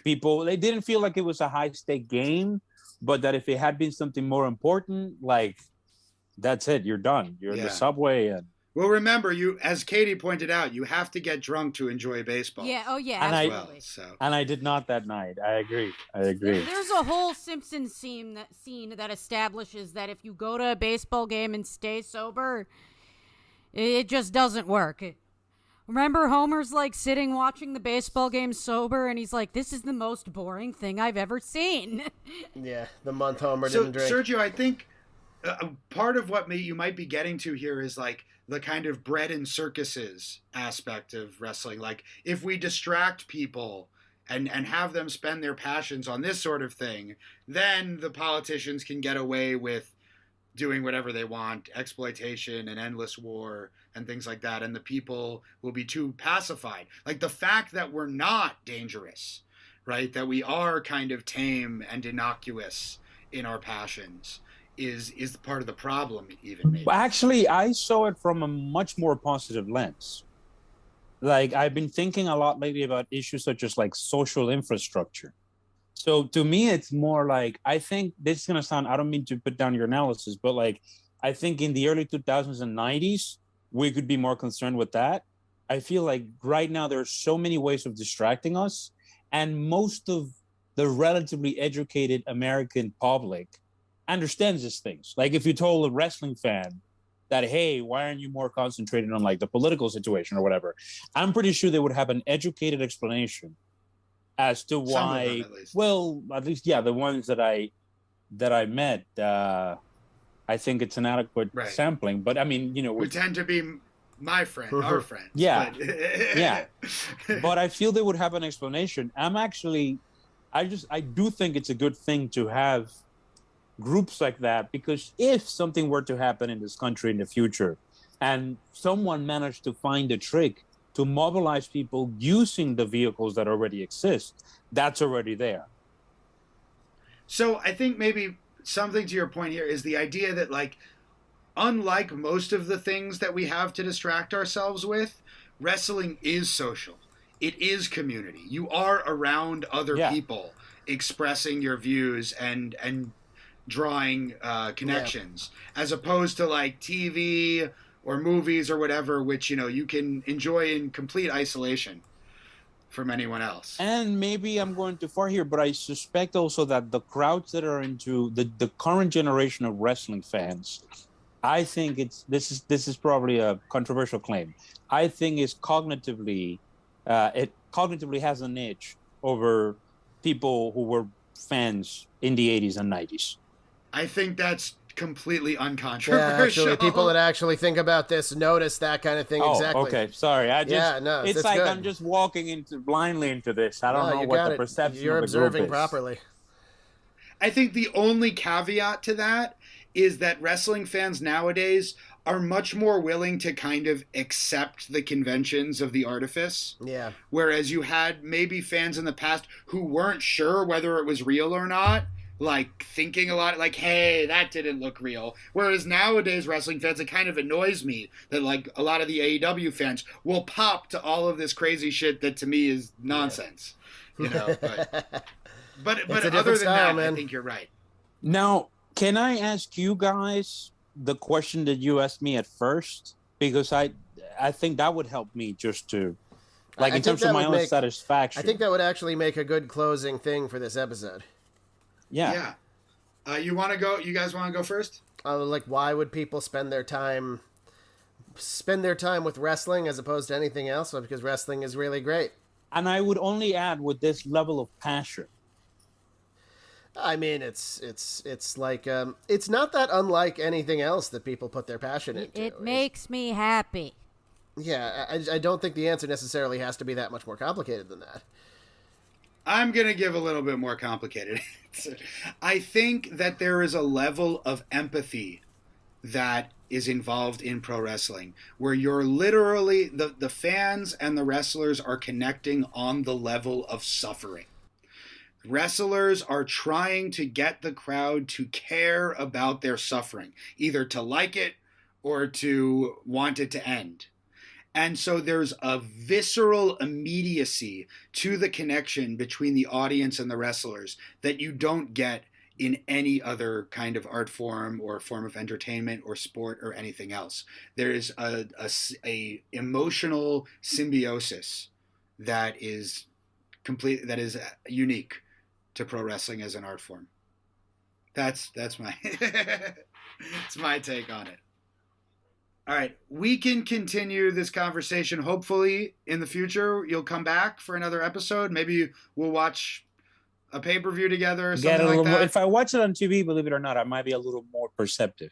they didn't feel like it was a high-stake game, but that if it had been something more important, like, that's it, you're done. You're in the subway. And well, remember, as Katie pointed out, you have to get drunk to enjoy baseball. Yeah, absolutely. And I did not that night. I agree. There's a whole Simpsons scene that establishes that if you go to a baseball game and stay sober, it just doesn't work. Remember Homer's like sitting watching the baseball game sober, and he's like, this is the most boring thing I've ever seen. Yeah, the month Homer didn't drink. Sergio, I think part of what you might be getting to here is like the kind of bread and circuses aspect of wrestling. Like if we distract people and have them spend their passions on this sort of thing, then the politicians can get away with doing whatever they want, exploitation and endless war and things like that, and the people will be too pacified. Like the fact that we're not dangerous, right? That we are kind of tame and innocuous in our passions is part of the problem, even maybe. Actually, I saw it from a much more positive lens. Like I've been thinking a lot lately about issues such as like social infrastructure. So to me, it's more like, I think this is going to sound, I don't mean to put down your analysis, but like, I think in the early 2000s and 90s, we could be more concerned with that. I feel like right now there are so many ways of distracting us, and most of the relatively educated American public understands these things. Like if you told a wrestling fan that, hey, why aren't you more concentrated on like the political situation or whatever, I'm pretty sure they would have an educated explanation as to why. At least the ones that I met, I think it's an adequate sampling. But I mean, we tend to be my friend, our friend. Yeah, But I feel they would have an explanation. I do think it's a good thing to have groups like that, because if something were to happen in this country in the future, and someone managed to find a trick to mobilize people using the vehicles that already exist, that's already there. So I think maybe something to your point here is the idea that, like, unlike most of the things that we have to distract ourselves with, wrestling is social. It is community. You are around other people expressing your views and drawing connections, as opposed to like TV or movies or whatever, which, you can enjoy in complete isolation from anyone else. And maybe I'm going too far here, but I suspect also that the crowds that are into the current generation of wrestling fans, I think this is probably a controversial claim. I think it cognitively has an edge over people who were fans in the 80s and 90s. I think that's completely Yeah, uncontroversial. actually, people that actually think about this notice that kind of thing. Exactly. Okay. Sorry. It's like good. I'm just walking blindly into this. I don't know you what got the it. perception You're of the group observing is. properly. I think the only caveat to that is that wrestling fans nowadays are much more willing to kind of accept the conventions of the artifice. Yeah. Whereas you had maybe fans in the past who weren't sure whether it was real or not, like thinking a lot like, hey, that didn't look real. Whereas nowadays wrestling fans, it kind of annoys me that like a lot of the AEW fans will pop to all of this crazy shit that to me is nonsense. Yeah. You know, but other than style, that, man. I think you're right. Now, can I ask you guys the question that you asked me at first? Because I think that would help me just to, like, in terms of my own satisfaction. I think that would actually make a good closing thing for this episode. Yeah. You want to go? You guys want to go first? Like, why would people spend their time with wrestling as opposed to anything else? Well, because wrestling is really great. And I would only add with this level of passion. I mean, it's like it's not that unlike anything else that people put their passion into. It makes me happy. Yeah, I don't think the answer necessarily has to be that much more complicated than that. I'm going to give a little bit more complicated answer. I think that there is a level of empathy that is involved in pro wrestling where you're literally, the fans and the wrestlers are connecting on the level of suffering. Wrestlers are trying to get the crowd to care about their suffering, either to like it or to want it to end. And so there's a visceral immediacy to the connection between the audience and the wrestlers that you don't get in any other kind of art form or form of entertainment or sport or anything else. There is a emotional symbiosis that is complete, that is unique to pro wrestling as an art form. That's my it's my take on it. All right, we can continue this conversation. Hopefully, in the future, you'll come back for another episode. Maybe we'll watch a pay-per-view together or something like that. If I watch it on TV, believe it or not, I might be a little more perceptive.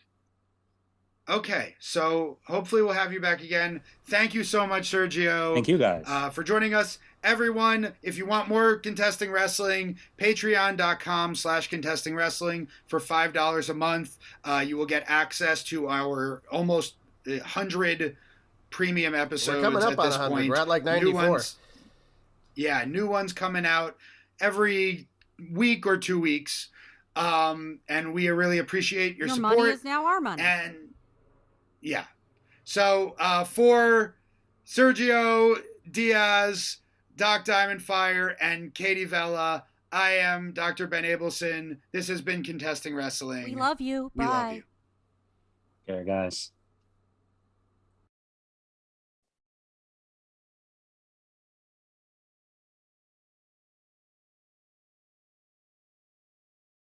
Okay, so hopefully we'll have you back again. Thank you so much, Sergio. Thank you, guys. For joining us. Everyone, if you want more Contesting Wrestling, patreon.com/Contesting Wrestling for $5 a month. You will get access to our almost 100 premium episodes. We're coming up at on this 100. point. We're at like 94. New ones coming out every week or 2 weeks. And we really appreciate your support. Money is now our money. And yeah. So for Sergio Diaz, Doc Diamondfire, and Katie Vella, I am Dr. Ben Abelson. This has been Contesting Wrestling. We love you. We Bye. love you. Okay, guys.